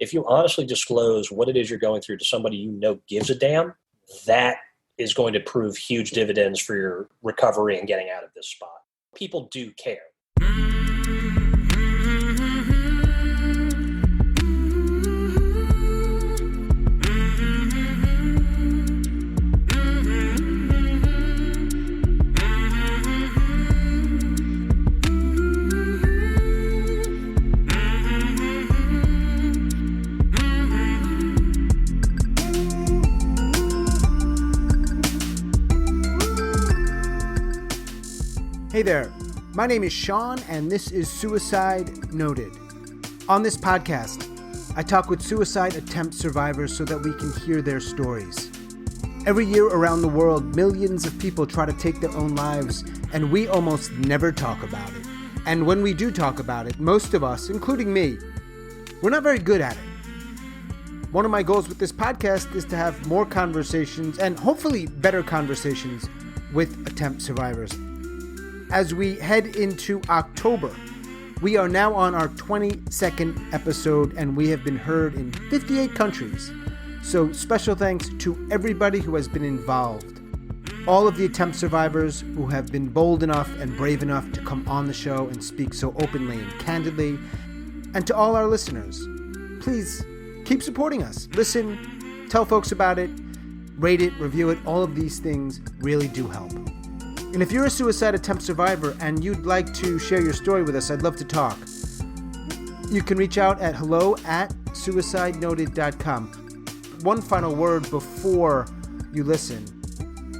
if you honestly disclose what it is you're going through to somebody you know gives a damn, that is going to prove huge dividends for your recovery and getting out of this spot. People do care. Hey there, my name is Sean and this is Suicide Noted. On this podcast, I talk with suicide attempt survivors so that we can hear their stories. Every year around the world, millions of people try to take their own lives and we almost never talk about it. And when we do talk about it, most of us, including me, we're not very good at it. One of my goals with this podcast is to have more conversations and hopefully better conversations with attempt survivors. As we head into October, we are now on our 22nd episode and we have been heard in 58 countries. So special thanks to everybody who has been involved. All of the attempt survivors who have been bold enough and brave enough to come on the show and speak so openly and candidly. And to all our listeners, please keep supporting us. Listen, tell folks about it, rate it, review it. All of these things really do help. And if you're a suicide attempt survivor and you'd like to share your story with us, I'd love to talk. You can reach out at hello@suicidenoted.com. One final word before you listen.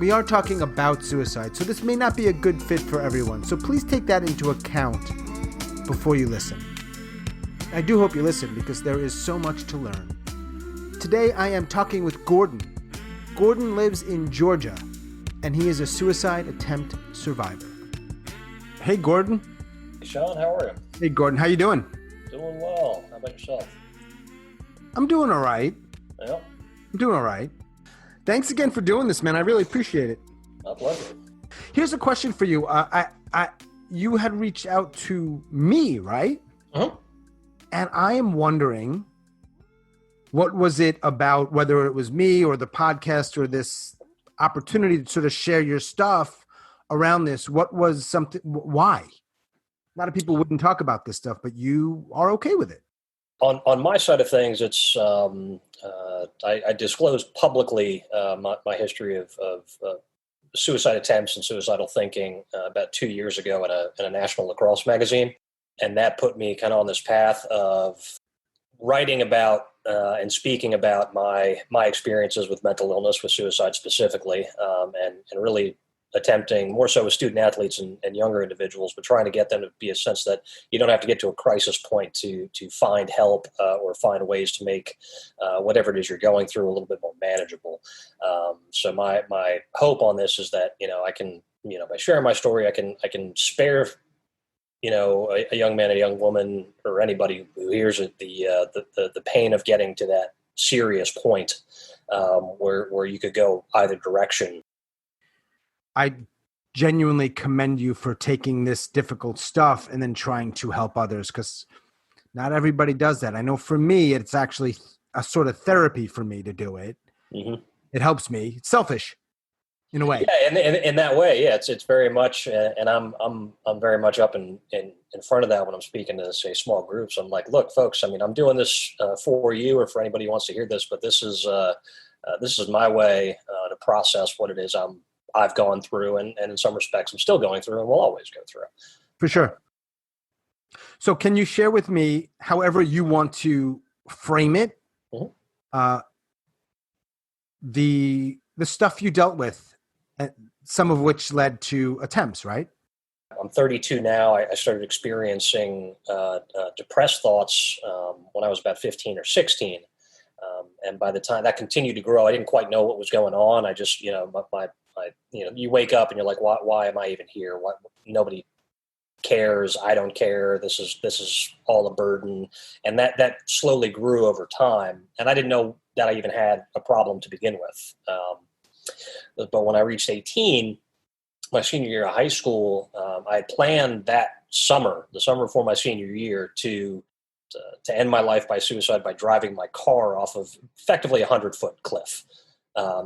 We are talking about suicide, so this may not be a good fit for everyone. So please take that into account before you listen. I do hope you listen because there is so much to learn. Today I am talking with Gordon. Gordon lives in Georgia, and he is a suicide attempt survivor. Hey, Gordon. Hey, Sean, how are you? Hey, Gordon. How you doing? Doing well. How about yourself? I'm doing all right. Yeah. I'm doing all right. Thanks again for doing this, man. I really appreciate it. My pleasure. Here's a question for you. You had reached out to me, right? Uh-huh. And I am wondering, what was it about, whether it was me or the podcast or this opportunity to sort of share your stuff around this? What was something, why? A lot of people wouldn't talk about this stuff, but you are okay with it. On my side of things, it's I disclosed publicly my history of suicide attempts and suicidal thinking about 2 years ago in a national lacrosse magazine. And that put me kind of on this path of writing about and speaking about my experiences with mental illness, with suicide specifically, and really attempting more so with student athletes and younger individuals, but trying to get them to be a sense that you don't have to get to a crisis point to find help or find ways to make whatever it is you're going through a little bit more manageable. So my hope on this is that, I can, by sharing my story, I can spare a young man, a young woman, or anybody who hears it, the pain of getting to that serious point where you could go either direction. I genuinely commend you for taking this difficult stuff and then trying to help others, because not everybody does that. I know for me, it's actually a sort of therapy for me to do it. Mm-hmm. It helps me. It's selfish in a way. Yeah, and in that way, yeah, it's very much, and I'm very much up in front of that when I'm speaking to, say, small groups. I'm like, look, folks, I'm doing this for you or for anybody who wants to hear this, but this is my way to process what it is I've gone through, and in some respects I'm still going through and will always go through. For sure. So can you share with me, however you want to frame it, mm-hmm. The stuff you dealt with, some of which led to attempts, right? I'm 32 now. I started experiencing depressed thoughts when I was about 15 or 16. And by the time that continued to grow, I didn't quite know what was going on. I just, you wake up and you're like, why am I even here? Why, nobody cares. I don't care. This is all a burden. And that slowly grew over time. And I didn't know that I even had a problem to begin with. But when I reached 18, my senior year of high school, I had planned that summer, the summer before my senior year, to to end my life by suicide by driving my car off of effectively 100-foot cliff.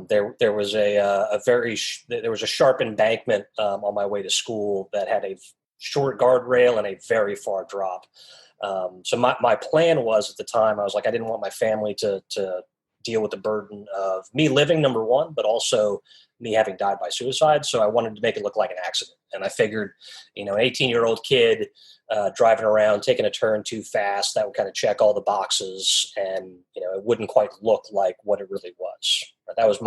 There was there was a sharp embankment on my way to school that had a short guardrail and a very far drop. So my plan was at the time, I was like, I didn't want my family to deal with the burden of me living, number one, but also me having died by suicide. So I wanted to make it look like an accident. And I figured, an 18-year-old kid driving around, taking a turn too fast, that would kind of check all the boxes, and it wouldn't quite look like what it really was. That was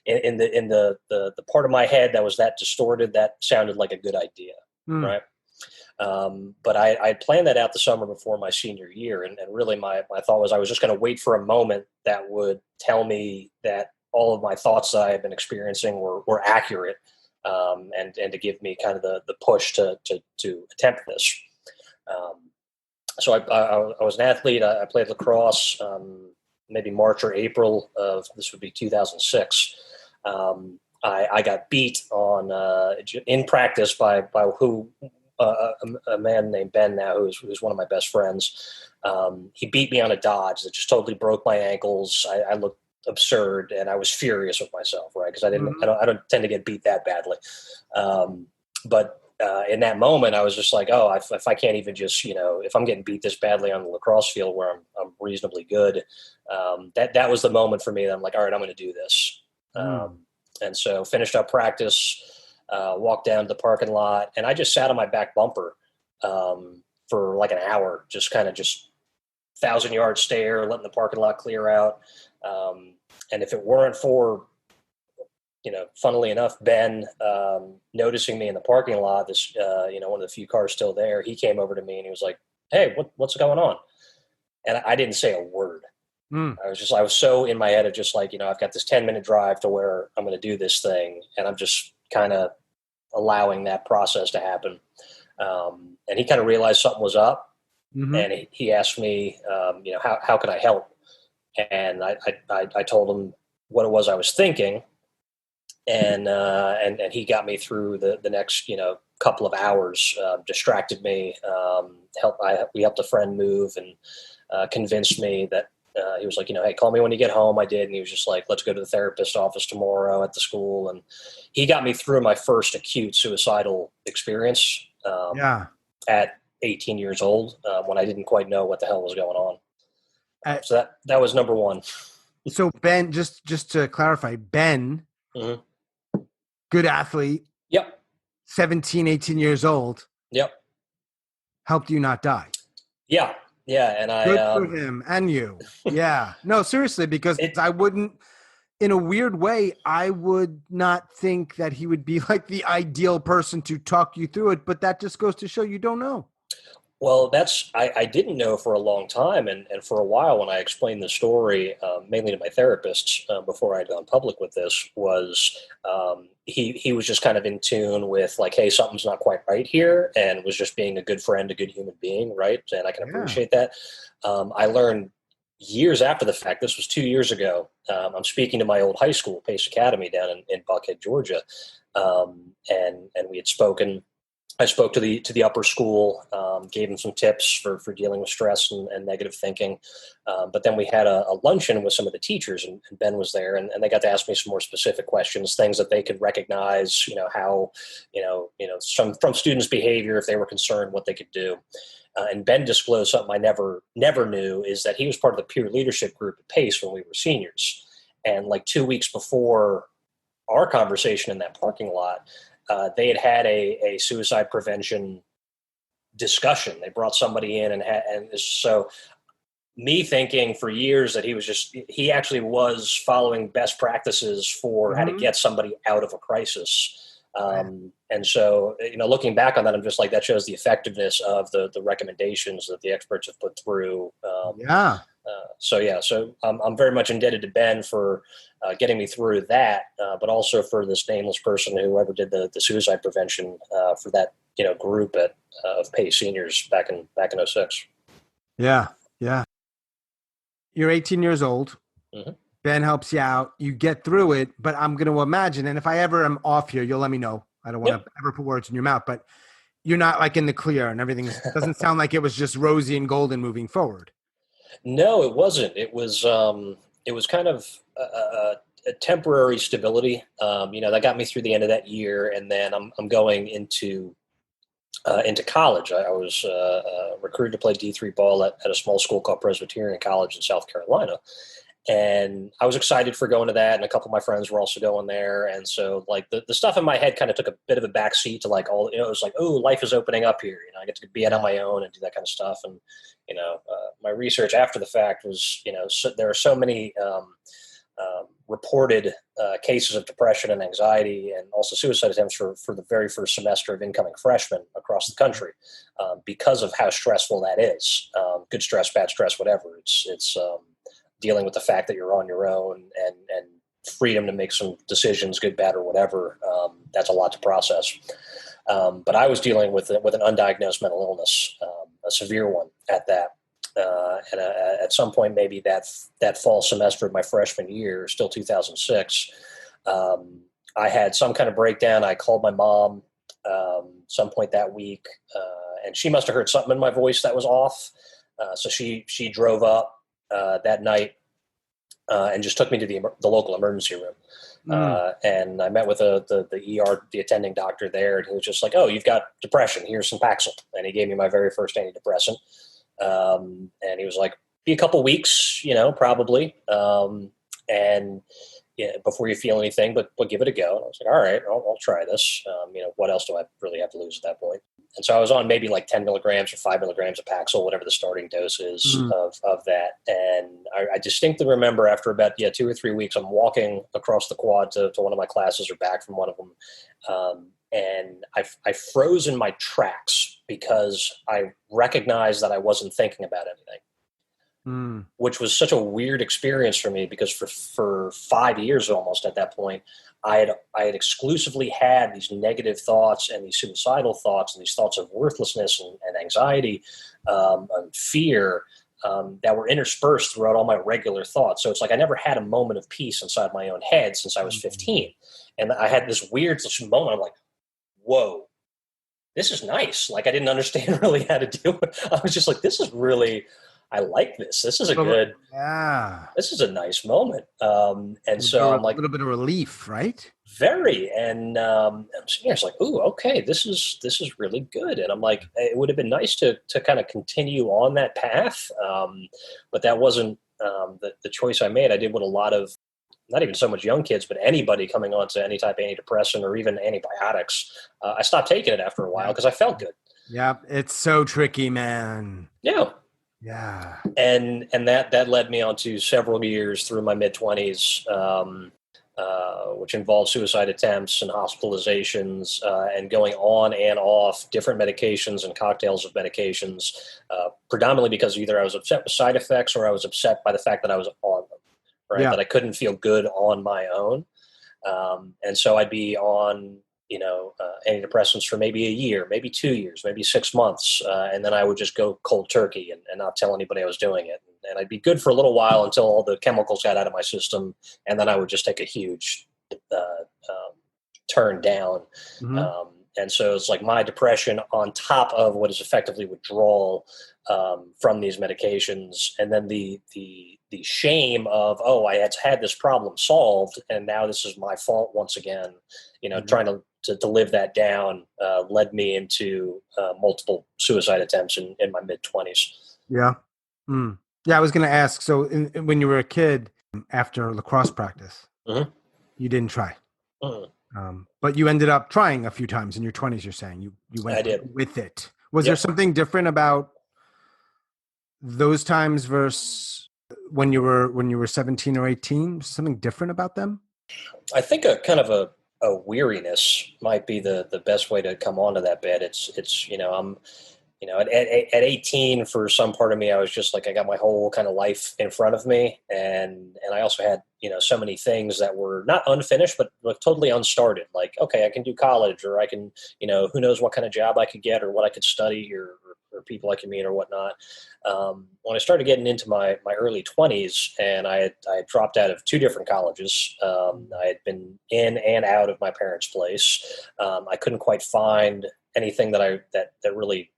in the part of my head that distorted. That sounded like a good idea, right? But I planned that out the summer before my senior year, and really my thought was I was just going to wait for a moment that would tell me that all of my thoughts that I had been experiencing were accurate, and to give me kind of the push to attempt this. So I was an athlete. I played lacrosse, maybe March or April of this would be 2006. I got beat in practice by a man named Ben now, who's one of my best friends. He beat me on a dodge that just totally broke my ankles. I looked absurd, and I was furious with myself, right? Because I don't tend to get beat that badly. But in that moment, I was just like, oh, if I can't even just, if I'm getting beat this badly on the lacrosse field where I'm reasonably good, that was the moment for me that I'm like, all right, I'm going to do this. And so finished up practice, walked down to the parking lot, and I just sat on my back bumper for like an hour, just 1,000-yard stare, letting the parking lot clear out. And if it weren't for, funnily enough, Ben noticing me in the parking lot, this, one of the few cars still there, he came over to me and he was like, hey, what's going on? And I didn't say a word. I was so in my head of just like, I've got this 10-minute drive to where I'm going to do this thing, and I'm just kind of allowing that process to happen. And he kind of realized something was up, and he asked me, how can I help? And I told him what it was I was thinking, and he got me through the next couple of hours, distracted me, we helped a friend move, and convinced me that he was like, hey, call me when you get home. I did, and he was just like, let's go to the therapist's office tomorrow at the school, and he got me through my first acute suicidal experience. At 18 years old, when I didn't quite know what the hell was going on. So that was number one. So Ben, just to clarify, Ben, good athlete. Yep. 17, 18 years old. Yep. Helped you not die. Yeah. Yeah. And good for him and you. Yeah. No, seriously, because I wouldn't, in a weird way, I would not think that he would be like the ideal person to talk you through it, but that just goes to show you don't know. Well, I didn't know for a long time, and for a while when I explained the story, mainly to my therapists before I had gone public with this, was he was just kind of in tune with like, hey, something's not quite right here, and was just being a good friend, a good human being, right? And I can appreciate that. I learned years after the fact, this was 2 years ago, I'm speaking to my old high school, Pace Academy, down in Buckhead, Georgia, and we had spoken. I spoke to the upper school, gave them some tips for dealing with stress and negative thinking. But then we had a luncheon with some of the teachers, and Ben was there, and they got to ask me some more specific questions, things that they could recognize, how, some from students' behavior, if they were concerned, what they could do. And Ben disclosed something I never knew, is that he was part of the peer leadership group at Pace when we were seniors. And like 2 weeks before our conversation in that parking lot, they had a suicide prevention discussion. They brought somebody in, and so me thinking for years that he actually was following best practices for how to get somebody out of a crisis. And so, looking back on that, I'm just like, that shows the effectiveness of the recommendations that the experts have put through. So I'm very much indebted to Ben for getting me through that, but also for this nameless person, whoever did the suicide prevention for that group of Pace seniors back in 06. Yeah. You're 18 years old. Ben helps you out. You get through it, but I'm going to imagine, and if I ever am off here, you'll let me know. I don't want to ever put words in your mouth, but you're not like in the clear and everything doesn't sound like it was just rosy and golden moving forward. No, it wasn't. It was kind of a temporary stability. That got me through the end of that year, and then I'm going into college. I was recruited to play D3 ball at a small school called Presbyterian College in South Carolina. And I was excited for going to that, and a couple of my friends were also going there. And so, like, the stuff in my head kind of took a bit of a backseat to, like, all, it was like, oh, life is opening up here. I get to be out on my own and do that kind of stuff. And, my research after the fact was, there are so many reported cases of depression and anxiety and also suicide attempts for the very first semester of incoming freshmen across the country because of how stressful that is. Good stress, bad stress, whatever. It's dealing with the fact that you're on your own and freedom to make some decisions, good, bad, or whatever. That's a lot to process. But I was dealing with an undiagnosed mental illness, a severe one at that. And at some point, maybe that fall semester of my freshman year, still 2006, I had some kind of breakdown. I called my mom some point that week, and she must have heard something in my voice that was off. So she drove up that night and just took me to the local emergency room. And I met with the attending doctor there, and he was just like, "Oh, you've got depression. Here's some Paxil." And he gave me my very first antidepressant. And he was like, "Be a couple weeks, probably. And before you feel anything, but give it a go." And I was like, "All right, I'll try this. What else do I really have to lose at that point?" And so I was on maybe like 10 milligrams or 5 milligrams of Paxil, whatever the starting dose is of that. And I distinctly remember after about 2 or 3 weeks, I'm walking across the quad to one of my classes or back from one of them. And I froze in my tracks because I recognized that I wasn't thinking about anything, which was such a weird experience for me because for 5 years almost at that point, I had exclusively had these negative thoughts and these suicidal thoughts and these thoughts of worthlessness and anxiety and fear that were interspersed throughout all my regular thoughts. So it's like I never had a moment of peace inside my own head since I was 15. And I had this weird moment. I'm like, whoa, this is nice. Like I didn't understand really how to do it. I was just like, this is really, I like this. This is this is a nice moment. And so I'm like, a little bit of relief, right? Very. And I'm sitting here, it's like, ooh, okay, this is really good. And I'm like, it would have been nice to kind of continue on that path. But that wasn't the choice I made. I did what a lot of, not even so much young kids, but anybody coming on to any type of antidepressant or even antibiotics, I stopped taking it after a while because I felt good. Yeah, it's so tricky, man. Yeah. Yeah. And that led me on to several years through my mid-20s, which involved suicide attempts and hospitalizations and going on and off different medications and cocktails of medications, predominantly because either I was upset with side effects or I was upset by the fact that I was on them. Right. Yeah. That I couldn't feel good on my own. And so I'd be on, antidepressants for maybe a year, maybe 2 years, maybe 6 months. And then I would just go cold turkey and not tell anybody I was doing it. And I'd be good for a little while until all the chemicals got out of my system. And then I would just take a huge turn down. And so it's like my depression on top of what is effectively withdrawal from these medications. And then the shame of, oh, I had this problem solved and now this is my fault once again, trying to live that down led me into multiple suicide attempts in my mid-20s. Yeah. Yeah, I was going to ask, so when you were a kid after lacrosse practice, you didn't try. But you ended up trying a few times in your 20s, you're saying. You went with it. Was there something different about those times versus when you were 17 or 18? Something different about them? I think a kind of a weariness might be the best way to come onto that bed. It's I'm at 18, for some part of me, I was just like, I got my whole kind of life in front of me. And I also had, so many things that were not unfinished, but totally unstarted. Like, okay, I can do college, or I can, who knows what kind of job I could get or what I could study or people I could meet or whatnot. When I started getting into my early 20s and I had dropped out of 2 different colleges, I had been in and out of my parents' place. I couldn't quite find anything that really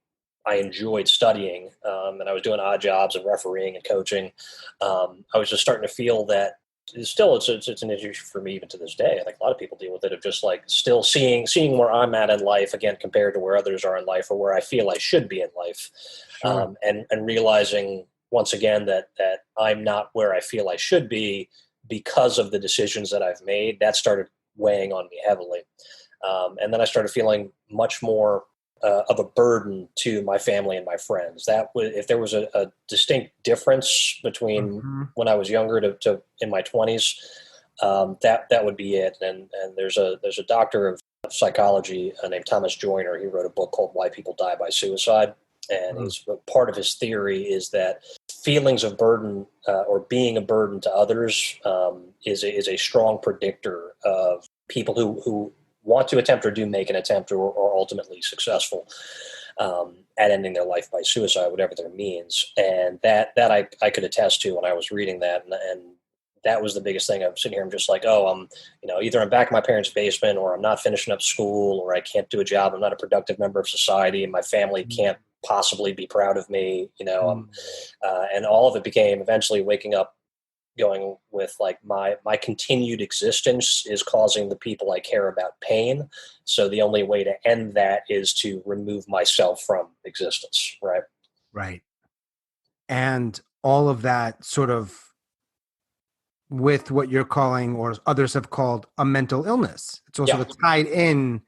I enjoyed studying, and I was doing odd jobs and refereeing and coaching. I was just starting to feel that it's an issue for me even to this day. I think a lot of people deal with it, of just like still seeing where I'm at in life again compared to where others are in life, or where I feel I should be in life. Sure. And realizing once again that I'm not where I feel I should be because of the decisions that I've made. That started weighing on me heavily. And then I started feeling much more of a burden to my family and my friends. That was, if there was a distinct difference between when I was younger to in my 20s, that would be it. And there's a doctor of psychology named Thomas Joyner. He wrote a book called Why People Die by Suicide. And part of his theory is that feelings of burden or being a burden to others is a strong predictor of people who want to attempt or do make an attempt or are ultimately successful at ending their life by suicide, whatever that means. And that I could attest to when I was reading that. And that was the biggest thing. I'm sitting here, I'm just like, either I'm back in my parents' basement, or I'm not finishing up school, or I can't do a job. I'm not a productive member of society, and my family can't possibly be proud of me, and all of it became eventually waking up going with like my continued existence is causing the people I care about pain. So the only way to end that is to remove myself from existence. Right. Right. And all of that sort of with what you're calling, or others have called, a mental illness. It's also tied in.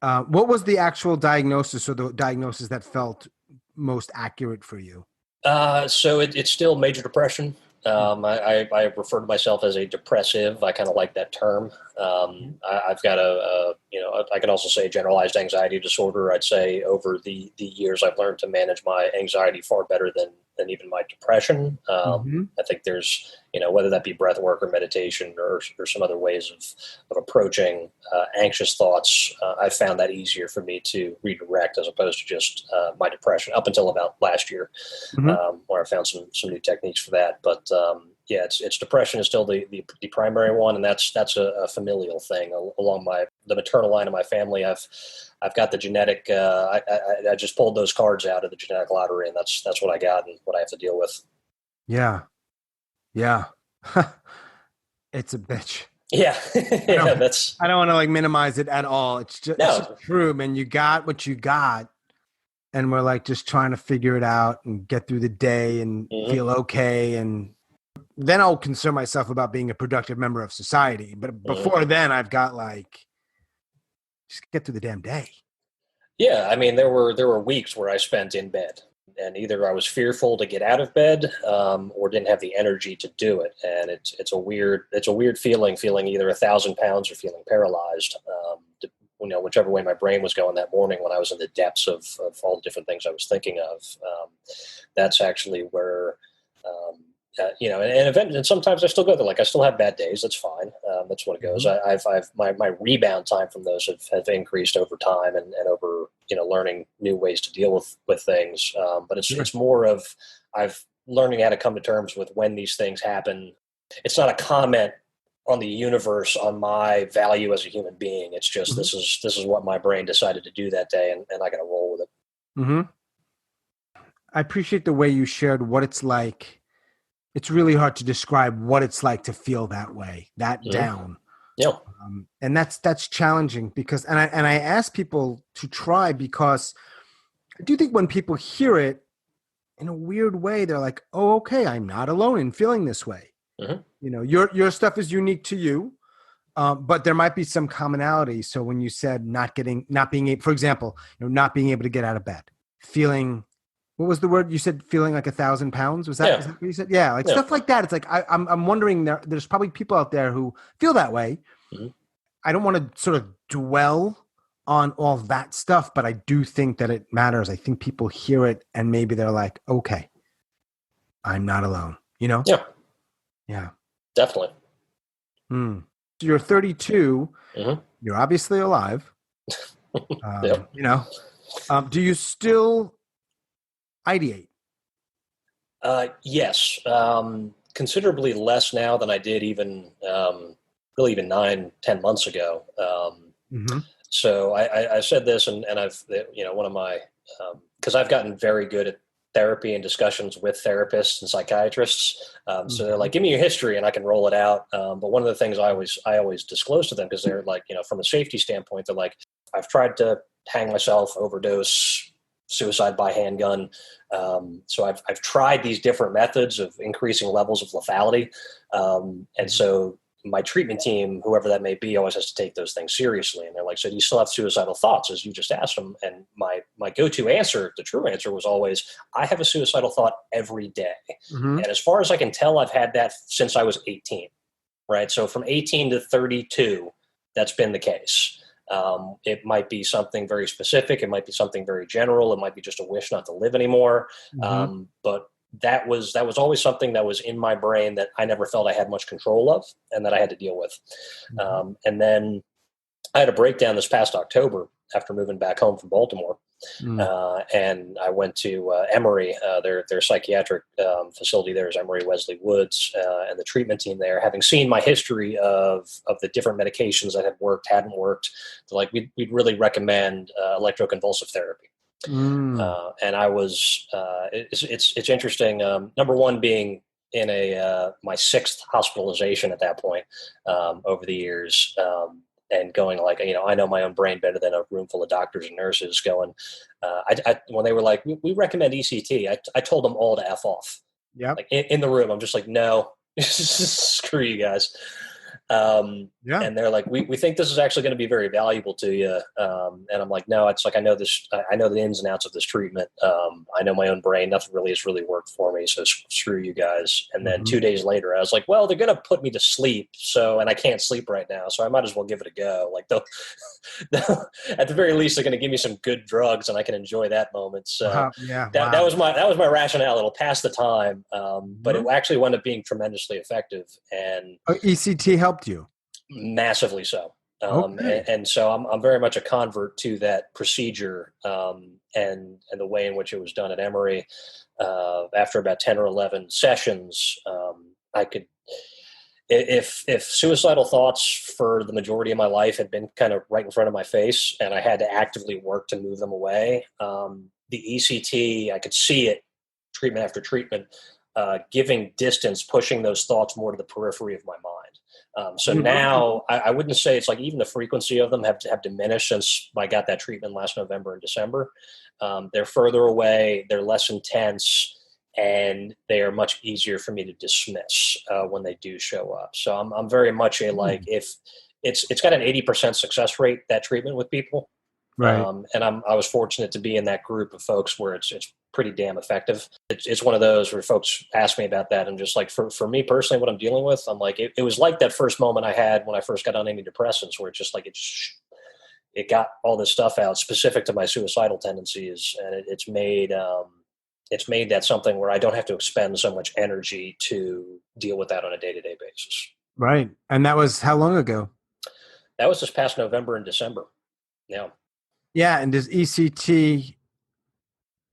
What was the actual diagnosis, or the diagnosis that felt most accurate for you? So it's still major depression. I refer to myself as a depressive. I kind of like that term. I've got I can also say generalized anxiety disorder. I'd say over the years, I've learned to manage my anxiety far better than even my depression. I think there's, whether that be breath work or meditation or some other ways of approaching anxious thoughts, I found that easier for me to redirect as opposed to just my depression up until about last year, where I found some new techniques for that. But it's depression is still the primary one, and that's a familial thing along the maternal line of my family. I've got the genetic. I just pulled those cards out of the genetic lottery, and that's what I got and what I have to deal with. Yeah. It's a bitch. Yeah. I don't want to minimize it at all. It's just true, man. You got what you got, and we're just trying to figure it out and get through the day and feel okay. And then I'll concern myself about being a productive member of society. But before then, I've got just get through the damn day. Yeah. I mean, there were weeks where I spent in bed, and either I was fearful to get out of bed, or didn't have the energy to do it. And it's a weird feeling either 1,000 pounds or feeling paralyzed, whichever way my brain was going that morning when I was in the depths of all the different things I was thinking of. That's actually where, and sometimes I still go there. I still have bad days. That's fine. That's what it goes. My rebound time from those have increased over time and over, learning new ways to deal with things. But it's more of I've learning how to come to terms with when these things happen. It's not a comment on the universe on my value as a human being. It's just this is what my brain decided to do that day, and I got to roll with it. I appreciate the way you shared what it's like. It's really hard to describe what it's like to feel that way, that down. Yeah. And that's challenging because, and I ask people to try, because I do think when people hear it in a weird way, they're like, oh, okay, I'm not alone in feeling this way. Your stuff is unique to you, but there might be some commonality. So when you said not being able, for example, not being able to get out of bed, feeling, what was the word you said? Feeling like 1,000 pounds? Is that what you said? Yeah, stuff like that. It's I'm wondering, there's probably people out there who feel that way. I don't want to sort of dwell on all that stuff, but I do think that it matters. I think people hear it and maybe they're like, okay, I'm not alone. Yeah, definitely. So you're 32. You're obviously alive. Do you still ideate? Yes. Considerably less now than I did even 9-10 months ago. So I said this, and I've, one of my, because I've gotten very good at therapy and discussions with therapists and psychiatrists. So they're like, give me your history and I can roll it out. But one of the things I always disclose to them, because they're like, from a safety standpoint, they're like, I've tried to hang myself, overdose, suicide by handgun. So I've tried these different methods of increasing levels of lethality. And so my treatment team, whoever that may be, always has to take those things seriously. And they're like, so do you still have suicidal thoughts, as you just asked them? And my go-to answer, the true answer, was always, I have a suicidal thought every day. And as far as I can tell, I've had that since I was 18, right? So from 18 to 32, that's been the case. It might be something very specific. It might be something very general. It might be just a wish not to live anymore. But that was always something that was in my brain that I never felt I had much control of and that I had to deal with. And then I had a breakdown this past October after moving back home from Baltimore. And I went to Emory, their psychiatric facility there is Emory Wesley Woods, and the treatment team there, having seen my history of the different medications that had worked, hadn't worked, like we'd really recommend electroconvulsive therapy. And I was, it's interesting. Number one, being in my sixth hospitalization at that point, over the years, and going like, I know my own brain better than a room full of doctors and nurses going, when they were like, we recommend ECT, I told them all to F off. Yeah. Like in the room, I'm just like, no, screw you guys. And they're like, we think this is actually going to be very valuable to you. And I'm like, no, it's like, I know the ins and outs of this treatment. I know my own brain. Nothing really has really worked for me. So screw you guys. And then 2 days later, I was like, well, they're going to put me to sleep. And I can't sleep right now. So I might as well give it a go. Like at the very least, they're going to give me some good drugs and I can enjoy that moment. So that was my rationale. It'll pass the time. But it actually wound up being tremendously effective. And ECT helped you massively so. And so I'm very much a convert to that procedure, and the way in which it was done at Emory. After about 10 or 11 sessions, I could, if suicidal thoughts for the majority of my life had been kind of right in front of my face and I had to actively work to move them away, the ECT, I could see it treatment after treatment, giving distance, pushing those thoughts more to the periphery of my mind. So now I wouldn't say it's like even the frequency of them have diminished since I got that treatment last November and December. They're further away, they're less intense, and they are much easier for me to dismiss when they do show up. So I'm very much if it's got an 80% success rate, that treatment with people. Right. And I was fortunate to be in that group of folks where it's pretty damn effective. It's one of those where folks ask me about that. And just like, for me personally, what I'm dealing with, I'm like, it was like that first moment I had when I first got on antidepressants, where it's just like, it got all this stuff out specific to my suicidal tendencies. And it's made that something where I don't have to expend so much energy to deal with that on a day-to-day basis. Right. And that was how long ago? That was this past November and December. Yeah. Yeah. And does ECT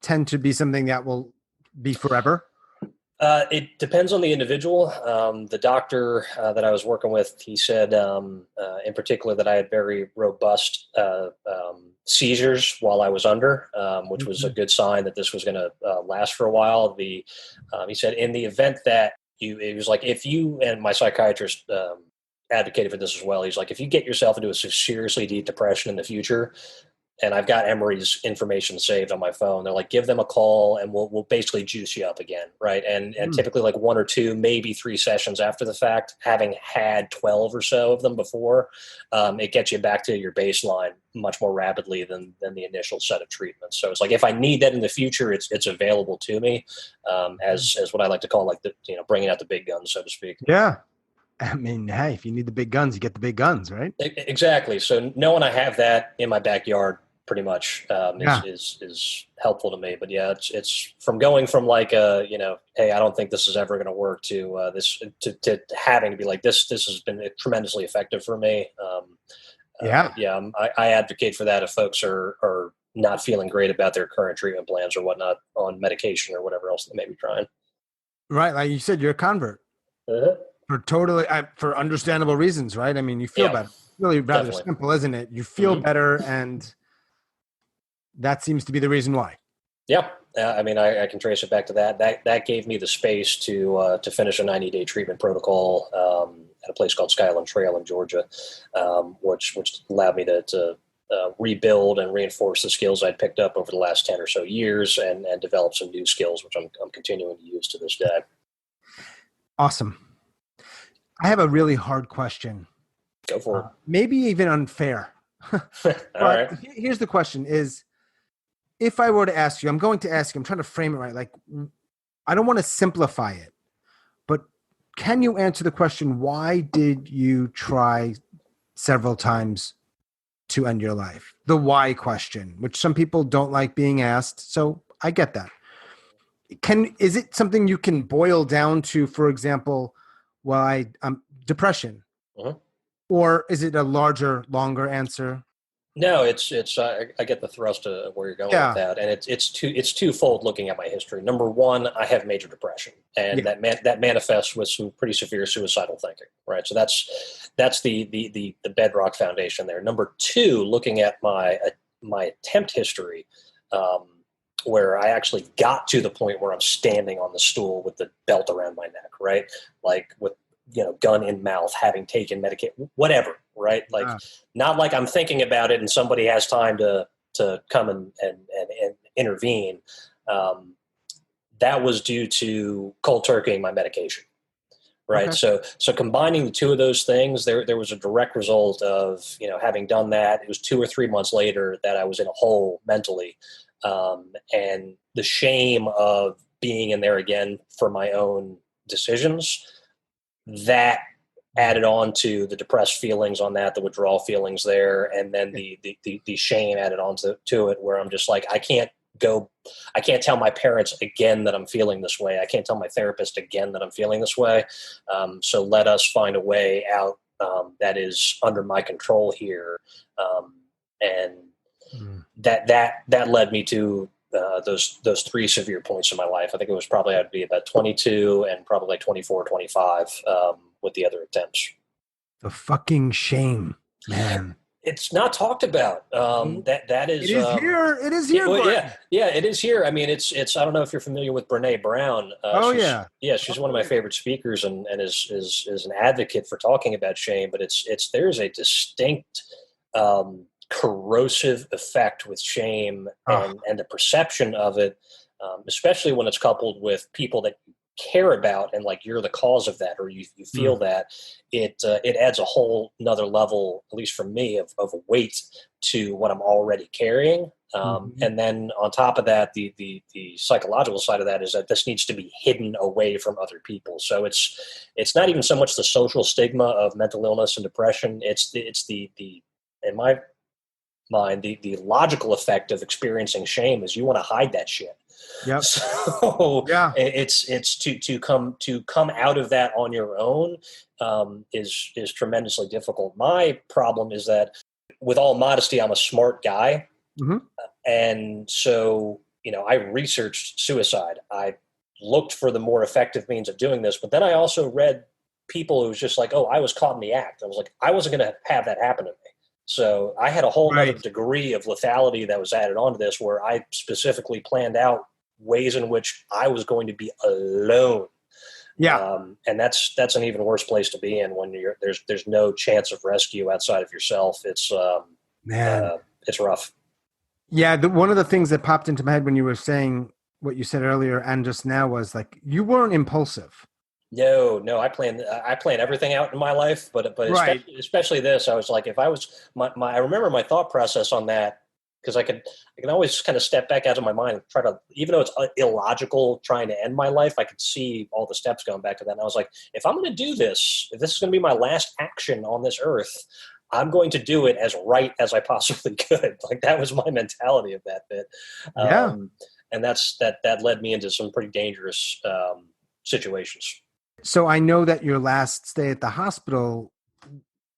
tend to be something that will be forever? It depends on the individual. The doctor that I was working with, he said in particular that I had very robust seizures while I was under, which was a good sign that this was going to last for a while. He said in the event that it was like, if you, and my psychiatrist advocated for this as well, he's like, if you get yourself into a seriously deep depression in the future, and I've got Emory's information saved on my phone, they're like, give them a call and we'll basically juice you up again. Right. And typically like 1 or 2, maybe 3 sessions after the fact, having had 12 or so of them before, it gets you back to your baseline much more rapidly than the initial set of treatments. So it's like, if I need that in the future, it's available to me, as what I like to call like bringing out the big guns, so to speak. Yeah. I mean, hey, if you need the big guns, you get the big guns, right? Exactly. So knowing I have that in my backyard pretty much is helpful to me. But yeah, it's from going from like hey, I don't think this is ever going to work to to having to be like this has been tremendously effective for me. I advocate for that if folks are not feeling great about their current treatment plans or whatnot on medication or whatever else they may be trying. Right, like you said, you're a convert for understandable reasons, right? I mean, you feel better. really rather definitely. simple, isn't it? You feel Hmm. better, and that seems to be the reason why. Yeah, I mean, I can trace it back to that. That gave me the space to finish a 90-day treatment protocol at a place called Skyland Trail in Georgia, which allowed me to rebuild and reinforce the skills I'd picked up over the last 10 or so years, and develop some new skills, which I'm continuing to use to this day. Awesome. I have a really hard question, Go for maybe even unfair. it. All But right. here's the question: is if I were to ask you, I'm going to ask you. I'm trying to frame it right. Like, I don't want to simplify it, but can you answer the question? Why did you try several times to end your life? The why question, which some people don't like being asked. So I get that. Is it something you can boil down to, for example, why depression, Mhm. or is it a larger, longer answer? No, it's I get the thrust of where you're going with Yeah. that, and it's twofold. Looking at my history, number one, I have major depression, and Yeah. that manifests with some pretty severe suicidal thinking, right? So that's the bedrock foundation there. Number two, looking at my attempt history, um, where I actually got to the point where I'm standing on the stool with the belt around my neck, right? Like with gun in mouth, having taken medication, whatever, right? Like Ah, not like I'm thinking about it and somebody has time to come and intervene. Um, that was due to cold turkeying my medication, right? okay. So combining the two of those things, there was a direct result of having done that. It was 2 or 3 months later that I was in a hole mentally, and the shame of being in there again for my own decisions that added on to the depressed feelings on that, the withdrawal feelings there, and then the shame added on to it, where I'm just like, I can't tell my parents again that I'm feeling this way. I can't tell my therapist again that I'm feeling this way. So let us find a way out that is under my control here, and Mm. that led me to those three severe points in my life. I think it was probably I'd be about 22 and probably like 24, 25 with the other attempts. The fucking shame, man. It's not talked about. That It is, is here. It is here, well, yeah, Gordon. yeah, it is here. I mean, it's. I don't know if you're familiar with Brene Brown. Oh yeah. She's one of my favorite speakers, and is an advocate for talking about shame. But there's a distinct corrosive effect with shame Oh, and the perception of it, especially when it's coupled with people that you care about and like you're the cause of that, or you feel mm, that it adds a whole another level, at least for me, of weight to what I'm already carrying. mhm. And then on top of that, the psychological side of that is that this needs to be hidden away from other people. So it's not even so much the social stigma of mental illness and depression. It's the in my mind, the logical effect of experiencing shame is you want to hide that shit. Yep. So Yeah. it's to come out of that on your own, is tremendously difficult. My problem is that, with all modesty, I'm a smart guy, Hmm. and so I researched suicide. I looked for the more effective means of doing this, but then I also read people who was just like, oh, I was caught in the act. I was like, I wasn't going to have that happen to me. So I had a whole other Right. degree of lethality that was added onto this, where I specifically planned out ways in which I was going to be alone. Yeah. And that's an even worse place to be in when there's no chance of rescue outside of yourself. Man. It's rough. Yeah. One of the things that popped into my head when you were saying what you said earlier and just now was like you weren't impulsive. No, no, I plan everything out in my life, but Right. especially this, I was like, if I was I remember my thought process on that, because I can always kind of step back out of my mind and try to, even though it's illogical trying to end my life, I could see all the steps going back to that. And I was like, if I'm going to do this, if this is going to be my last action on this earth, I'm going to do it as right as I possibly could. Like that was my mentality of that bit, Yeah. and that led me into some pretty dangerous situations. So I know that your last stay at the hospital,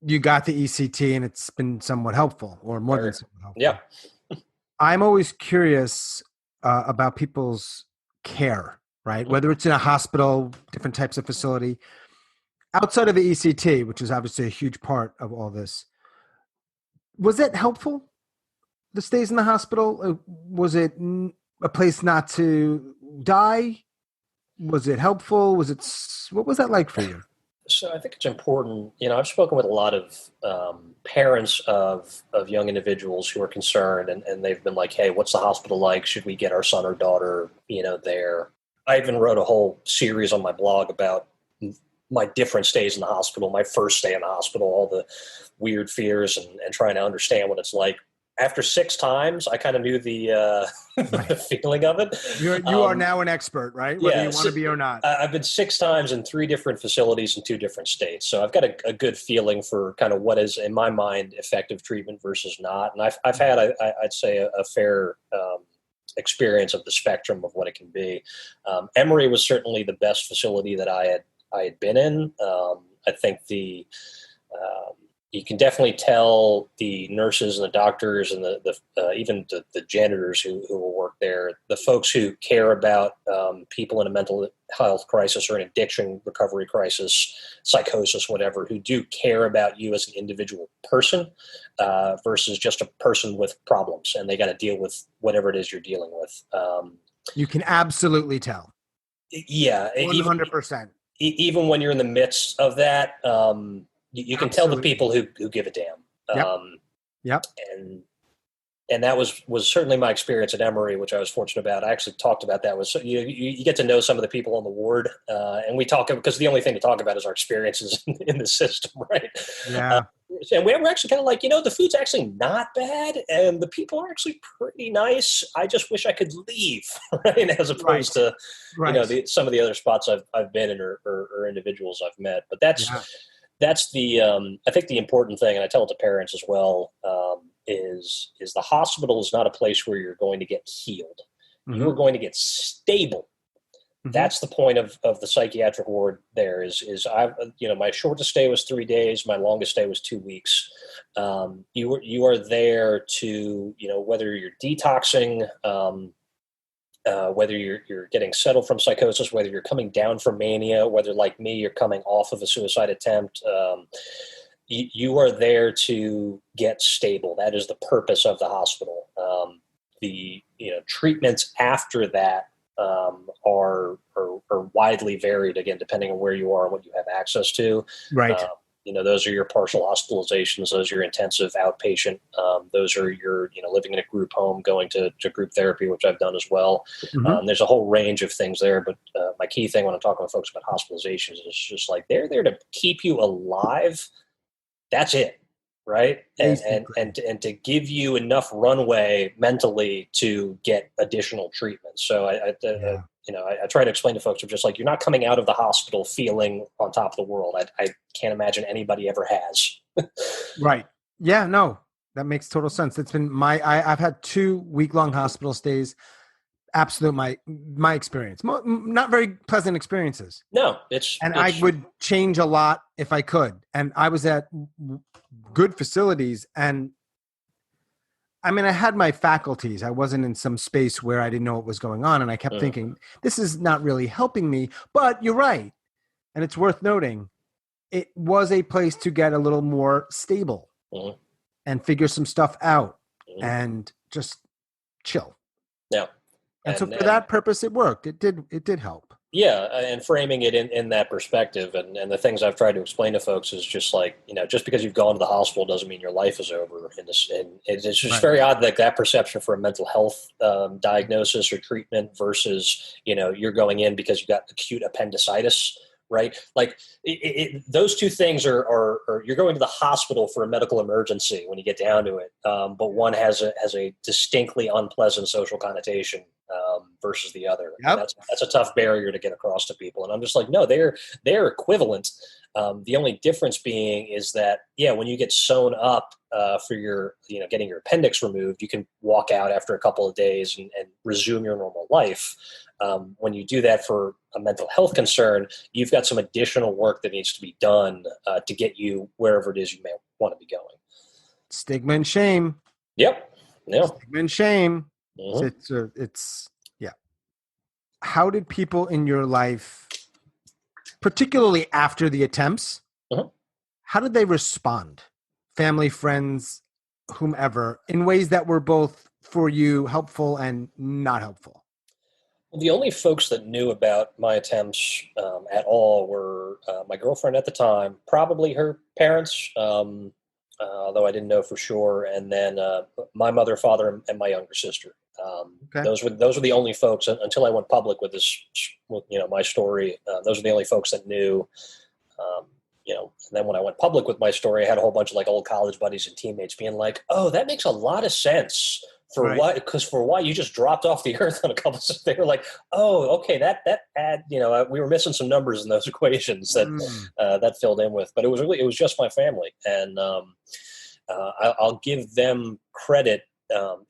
you got the ECT and it's been somewhat helpful or more than Very, somewhat yeah. helpful. I'm always curious about people's care, right? Whether it's in a hospital, different types of facility, outside of the ECT, which is obviously a huge part of all this. Was it helpful? The stays in the hospital? Was it a place not to die? Was it helpful? What was that like for you? So I think it's important. I've spoken with a lot of parents of young individuals who are concerned, and they've been like, "Hey, what's the hospital like? Should we get our son or daughter, there?" I even wrote a whole series on my blog about my different stays in the hospital, my first stay in the hospital, all the weird fears, and trying to understand what it's like. After 6 times, I kind of knew the Right. the feeling of it. You are now an expert, right? Whether you want to be or not. I've been 6 times in 3 different facilities in 2 different states, so I've got a good feeling for kind of what is, in my mind, effective treatment versus not. And I've had, I'd say, a fair experience of the spectrum of what it can be. Emory was certainly the best facility that I had been in. I think you can definitely tell the nurses and the doctors and even the janitors who will work there, the folks who care about people in a mental health crisis or an addiction recovery crisis, psychosis, whatever, who do care about you as an individual person versus just a person with problems, and they got to deal with whatever it is you're dealing with. You can absolutely tell. Yeah. 100%. Even when you're in the midst of that, you can tell the people who give a damn. Yep. And that was certainly my experience at Emory, which I was fortunate about. I actually talked about that. You get to know some of the people on the ward, and we talk, because the only thing to talk about is our experiences in the system, right? Yeah. And we're actually kind of like, the food's actually not bad, and the people are actually pretty nice. I just wish I could leave, right? As opposed to, some of the other spots I've been in or individuals I've met. But that's the I think the important thing, and I tell it to parents as well, is the hospital is not a place where you're going to get healed. Mm-hmm. You are going to get stable. Mm-hmm. That's the point of the psychiatric ward. There is I my shortest stay was 3 days. My longest stay was 2 weeks. You are there to whether you're detoxing. Whether you're getting settled from psychosis, whether you're coming down from mania, whether like me, you're coming off of a suicide attempt, you are there to get stable. That is the purpose of the hospital. The treatments after that are widely varied, again, depending on where you are and what you have access to. Right. Those are your partial hospitalizations. Those are your intensive outpatient. Those are your, living in a group home, going to group therapy, which I've done as well. Mm-hmm. There's a whole range of things there. But my key thing when I'm talking with folks about hospitalizations is just like, they're there to keep you alive. That's it. Right. And to give you enough runway mentally to get additional treatment. So I try to explain to folks, just like, you're not coming out of the hospital feeling on top of the world. I can't imagine anybody ever has. Right. Yeah, no, that makes total sense. It's been I've had 2 week-long hospital stays. Absolute my experience. Not very pleasant experiences. No, I would change a lot if I could. And I was at good facilities, and I mean, I had my faculties. I wasn't in some space where I didn't know what was going on, and I kept thinking, this is not really helping me. But you're right, and it's worth noting, it was a place to get a little more stable and figure some stuff out and just chill. Yeah. And so for that purpose, it worked. It did help. Yeah, and framing it in that perspective, and the things I've tried to explain to folks is just like, just because you've gone to the hospital doesn't mean your life is over. And it's just very odd that perception for a mental health diagnosis or treatment versus you're going in because you got acute appendicitis. Right. Like those two things are you're going to the hospital for a medical emergency when you get down to it. But one has a distinctly unpleasant social connotation versus the other. Yep. That's a tough barrier to get across to people. And I'm just like, no, they're equivalent. The only difference being is that, when you get sewn up for your, getting your appendix removed, you can walk out after a couple of days and resume your normal life. When you do that for a mental health concern, you've got some additional work that needs to be done to get you wherever it is you may want to be going. Stigma and shame. Yep. Yeah. Stigma and shame. Mm-hmm. It's How did people in your life, particularly after the attempts, how did they respond? Family, friends, whomever in ways that were both for you helpful and not helpful? Well, the only folks that knew about my attempts at all were my girlfriend at the time, probably her parents, although I didn't know for sure, and then my mother, father, and my younger sister. Okay. Those were the only folks until I went public with this, with, my story. Those are the only folks that knew. Um, and then when I went public with my story, I had a whole bunch of like old college buddies and teammates being like, "Oh, that makes a lot of sense for Right. what, because for why you just dropped off the earth on a couple of." They were like, "Oh, okay, that had, we were missing some numbers in those equations that Mm. that filled in with." But it was just my family, and I'll give them credit.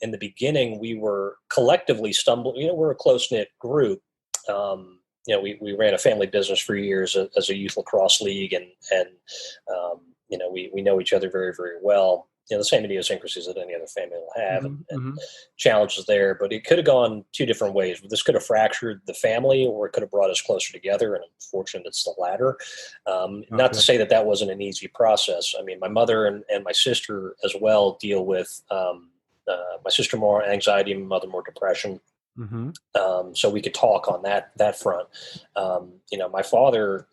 In the beginning, we were collectively stumbling. We're a close knit group. We ran a family business for years as a youth lacrosse league, and we know each other very, very well. The same idiosyncrasies that any other family will have, and, Mhm, and mhm. challenges there. But it could have gone two different ways. This could have fractured the family, or it could have brought us closer together. And unfortunately, it's the latter. Oh, Not to good. say that wasn't an easy process. I mean, my mother and my sister as well deal with my sister more anxiety, my mother more depression. Mhm. So we could talk on that front. My father,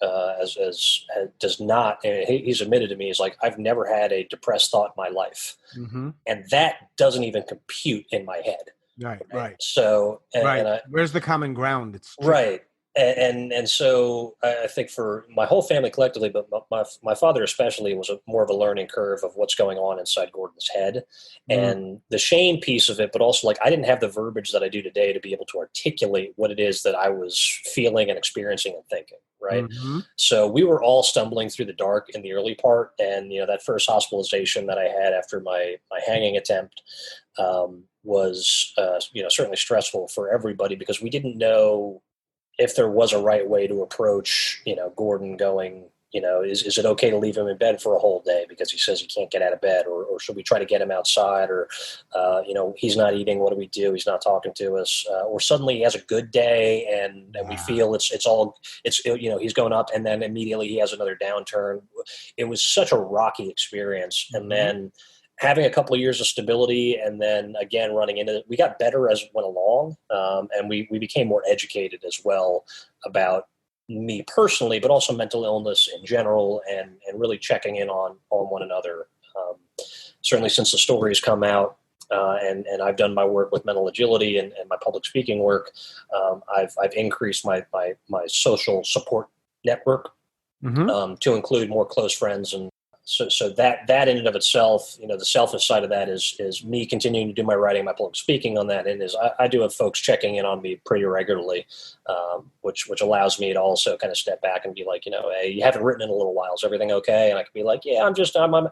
does not. And he's admitted to me, he's like, I've never had a depressed thought in my life, Mhm. and that doesn't even compute in my head. Right, Right. right, So, right. and I, Where's the common ground? It's tricky. right. And so I think for my whole family collectively, but my father especially, was more of a learning curve of what's going on inside Gordon's head, Mm. and the shame piece of it, but also like I didn't have the verbiage that I do today to be able to articulate what it is that I was feeling and experiencing and thinking. Right. Mhm. So we were all stumbling through the dark in the early part, and that first hospitalization that I had after my hanging attempt was certainly stressful for everybody, because we didn't know if there was a right way to approach, Gordon going, is it okay to leave him in bed for a whole day because he says he can't get out of bed, or should we try to get him outside, or, he's not eating, what do we do? He's not talking to us, or suddenly he has a good day, and we Yeah. feel he's going up, and then immediately he has another downturn. It was such a rocky experience. And Mhm. then having a couple of years of stability, and then again running into it, we got better as it went along, and we became more educated as well about me personally, but also mental illness in general, and really checking in on one another. Certainly, since the stories come out, and I've done my work with mental agility, and my public speaking work, I've increased my social support network, Mhm. to include more close friends. And so that in and of itself, the selfish side of that is me continuing to do my writing, my public speaking on that, and I do have folks checking in on me pretty regularly, which allows me to also kind of step back and be like, hey, you haven't written in a little while, is everything okay? And I can be like, yeah,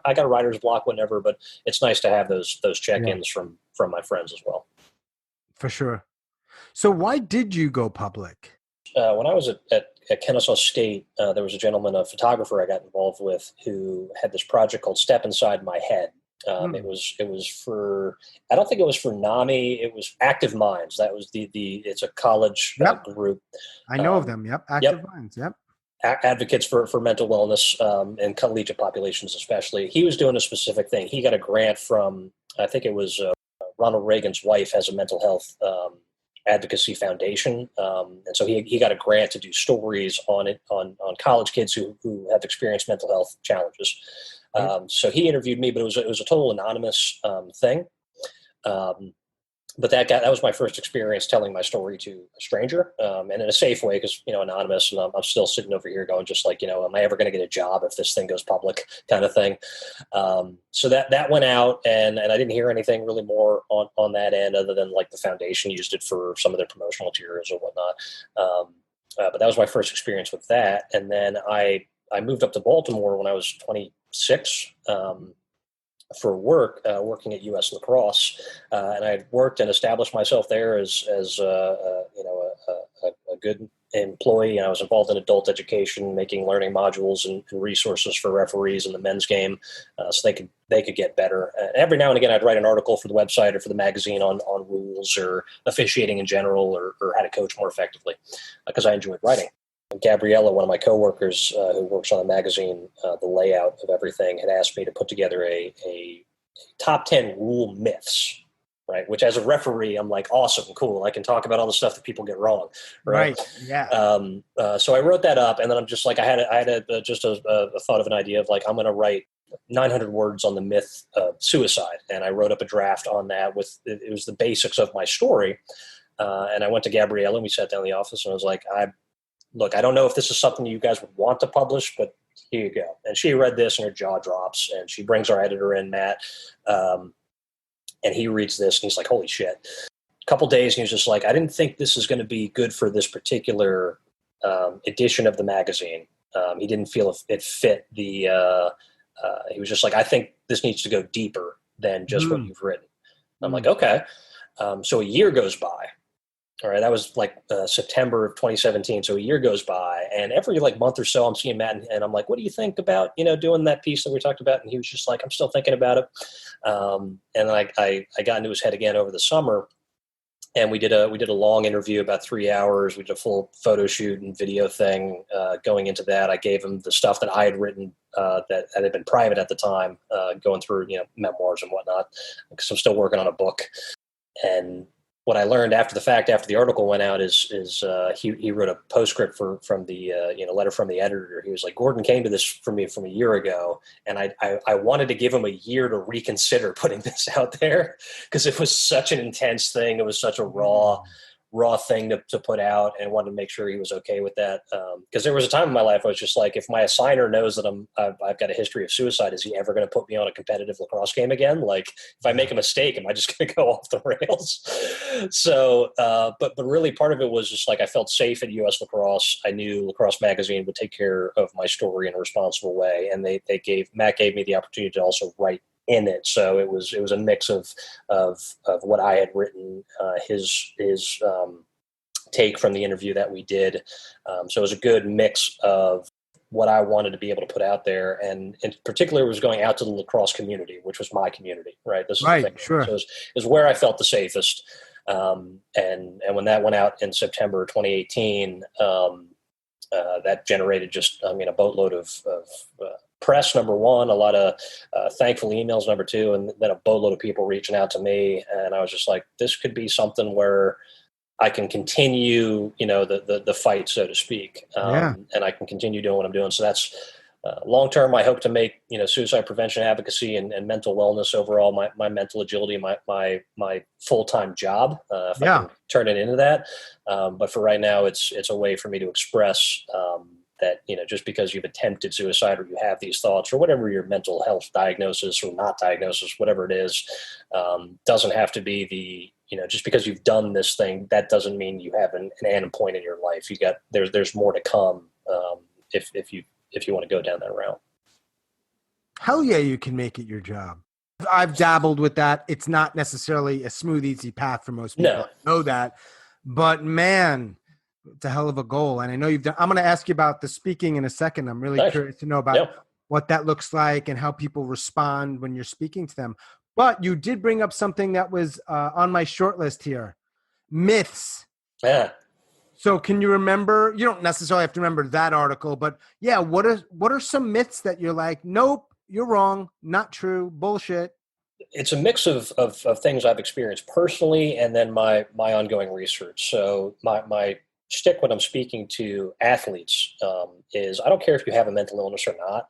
I got a writer's block, whatever. But it's nice to have those Yeah, check-ins from my friends as well. for sure. So why did you go public? When I was at Kennesaw State, there was a gentleman, a photographer I got involved with, who had this project called Step Inside My Head. Mm. It was for, I don't think it was for NAMI. It was Active Minds. That was it's a college Yep, group. I know of Um, them. Yep, Active yep. Minds. Yep. Advocates for mental wellness, and collegiate populations, especially. He was doing a specific thing. He got a grant from, I think it was Ronald Reagan's wife has a mental health advocacy foundation, and so he got a grant to do stories on college kids who have experienced mental health challenges. Right. So he interviewed me, but it was a total anonymous thing. Um, but that was my first experience telling my story to a stranger, and in a safe way, because anonymous, and I'm still sitting over here going, just like, am I ever going to get a job if this thing goes public, kind of thing. So that went out, and I didn't hear anything really more on that end, other than like the foundation used it for some of their promotional materials or whatnot. But that was my first experience with that, and then I moved up to Baltimore when I was 26. For work, working at U.S. Lacrosse, and I had worked and established myself there as a good employee. And I was involved in adult education, making learning modules and resources for referees in the men's game, so they could get better. And every now and again, I'd write an article for the website or for the magazine on rules or officiating in general, or how to coach more effectively, because I enjoyed writing. Gabriella, one of my coworkers who works on the magazine, the layout of everything, had asked me to put together a top 10 rule myths, right? Which as a referee, I'm like, awesome, cool. I can talk about all the stuff that people get wrong, right? Yeah. So I wrote that up, and then I'm just like, I had a thought of an idea of like, I'm going to write 900 words on the myth of suicide. And I wrote up a draft on that it was the basics of my story. And I went to Gabrielle and we sat down in the office and I was like, I don't know if this is something you guys would want to publish, but here you go. And she read this and her jaw drops, and she brings our editor in, Matt. And he reads this and he's like, holy shit. A couple days and he was just like, I didn't think this is going to be good for this particular edition of the magazine. He didn't feel it fit he was just like, I think this needs to go deeper than just what you've written. I'm like, okay. So a year goes by. All right. That was like September of 2017. So a year goes by, and every like month or so I'm seeing Matt and I'm like, what do you think about, doing that piece that we talked about? And he was just like, I'm still thinking about it. And I got into his head again over the summer, and we did a long interview, about 3 hours. We did a full photo shoot and video thing. Going into that, I gave him the stuff that I had written that had been private at the time, going through memoirs and whatnot, because I'm still working on a book. And what I learned after the fact, after the article went out, is he wrote a postscript from the letter from the editor. He was like, Gordon came to this for me from a year ago, and I wanted to give him a year to reconsider putting this out there, because it was such an intense thing. It was such a raw thing to put out, and wanted to make sure he was okay with that. Because there was a time in my life I was just like, if my assigner knows that I've got a history of suicide, is he ever going to put me on a competitive lacrosse game again? Like, if I make a mistake, am I just going to go off the rails? So, but really part of it was just like, I felt safe at US Lacrosse. I knew Lacrosse Magazine would take care of my story in a responsible way. And Matt gave me the opportunity to also write in it. So it was a mix of what I had written, his take from the interview that we did. So it was a good mix of what I wanted to be able to put out there, and in particular, it was going out to the lacrosse community, which was my community, right? This is right, the thing. sure. So it was where I felt the safest. And when that went out in September 2018, that generated just, a boatload of press, number one, a lot of thankful emails, number two, and then a boatload of people reaching out to me. And I was just like, this could be something where I can continue, the fight, so to speak. And I can continue doing what I'm doing. So that's long term. I hope to make, suicide prevention advocacy and mental wellness overall, my mental agility, my full-time job, if I can turn it into that. But for right now, it's a way for me to express that, just because you've attempted suicide or you have these thoughts or whatever your mental health diagnosis or not diagnosis, whatever it is, doesn't have to be just because you've done this thing, that doesn't mean you have an end point in your life. There's more to come if you want to go down that route. Hell yeah, you can make it your job. I've dabbled with that. It's not necessarily a smooth, easy path for most people. No. I know that. But man, it's a hell of a goal. And I know you've done, I'm going to ask you about the speaking in a second. I'm really curious to know about what that looks like and how people respond when you're speaking to them. But you did bring up something that was on my short list here. Myths. Yeah. So can you remember, you don't necessarily have to remember that article, but yeah, what are some myths that you're like, nope, you're wrong, not true, bullshit? It's a mix of things I've experienced personally and then my ongoing research. So my shtick when I'm speaking to athletes is I don't care if you have a mental illness or not.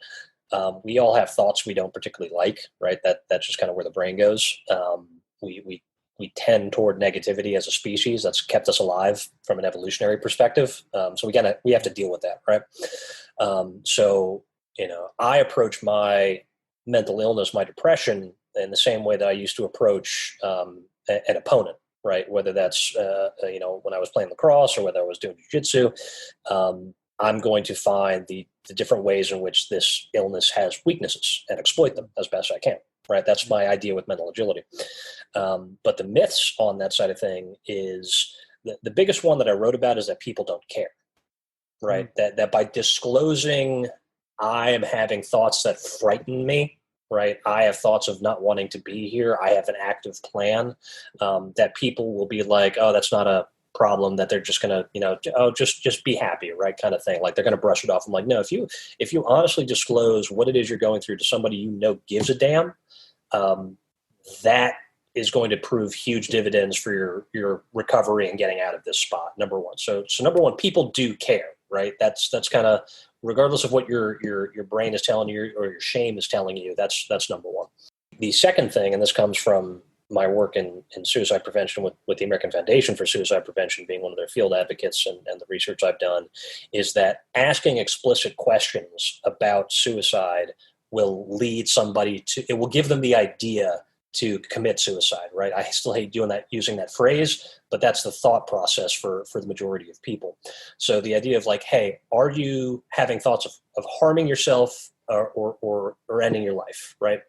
We all have thoughts we don't particularly like, right? That's just kind of where the brain goes. We tend toward negativity as a species. That's kept us alive from an evolutionary perspective. So we have to deal with that, right? So I approach my mental illness, my depression, in the same way that I used to approach an opponent, right? Whether that's when I was playing lacrosse or whether I was doing jiu-jitsu, I'm going to find the different ways in which this illness has weaknesses and exploit them as best I can, right? That's my idea with mental agility. But the myths on that side of thing is the biggest one that I wrote about is that people don't care, right? That by disclosing I am having thoughts that frighten me, right? I have thoughts of not wanting to be here. I have an active plan, that people will be like, oh, that's not a problem, that they're just going to, just be happy, right? Kind of thing. Like they're going to brush it off. I'm like, no, if you honestly disclose what it is you're going through to somebody gives a damn, that is going to prove huge dividends for your recovery and getting out of this spot. Number one. So number one, people do care, right? That's kind of, regardless of what your brain is telling you or your shame is telling you, that's number one. The second thing, and this comes from my work in suicide prevention with the American Foundation for Suicide Prevention, being one of their field advocates, and the research I've done, is that asking explicit questions about suicide will lead somebody to, it will give them the idea to commit suicide, right? I still hate using that phrase, but that's the thought process for the majority of people. So the idea of like, hey, are you having thoughts of harming yourself or ending your life, right?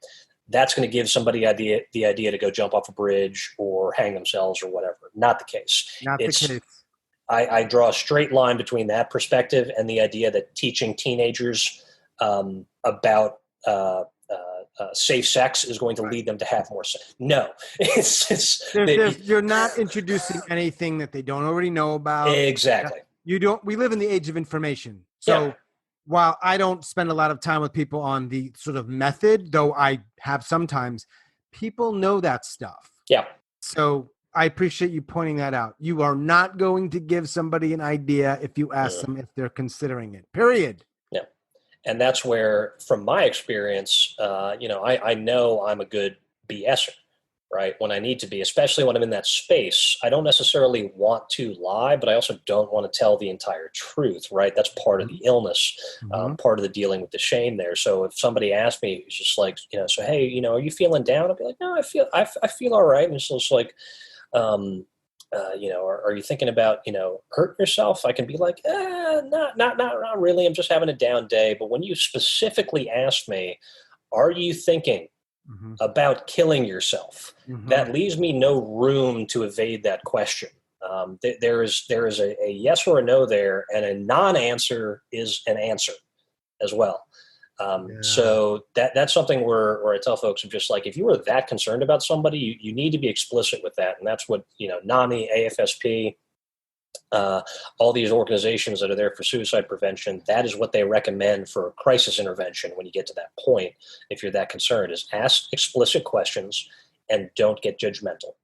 That's going to give somebody the idea to go jump off a bridge or hang themselves or whatever. Not the case. Not the case. I draw a straight line between that perspective and the idea that teaching teenagers about safe sex is going to lead them to have more sex. No, you're not introducing anything that they don't already know about. Exactly. We live in the age of information. So while I don't spend a lot of time with people on the sort of method, though I have sometimes, people know that stuff. Yeah. So I appreciate you pointing that out. You are not going to give somebody an idea if you ask them if they're considering it, period. Yeah. And that's where, from my experience, I know I'm a good BSer, right? When I need to be, especially when I'm in that space. I don't necessarily want to lie, but I also don't want to tell the entire truth, right? That's part of the illness, part of the dealing with the shame there. So if somebody asked me, it's just like, so, hey, are you feeling down? I'll be like, no, I feel all right. And it's just like, are you thinking about, hurting yourself? I can be like, not really. I'm just having a down day. But when you specifically ask me, are you thinking about killing yourself? That leaves me no room to evade that question. There is a yes or a no there, and a non-answer is an answer as well. So that's something where I tell folks, I'm just like, if you are that concerned about somebody, you need to be explicit with that. And that's what, NAMI, AFSP, all these organizations that are there for suicide prevention, that is what they recommend for crisis intervention when you get to that point. If you're that concerned, is ask explicit questions and don't get judgmental,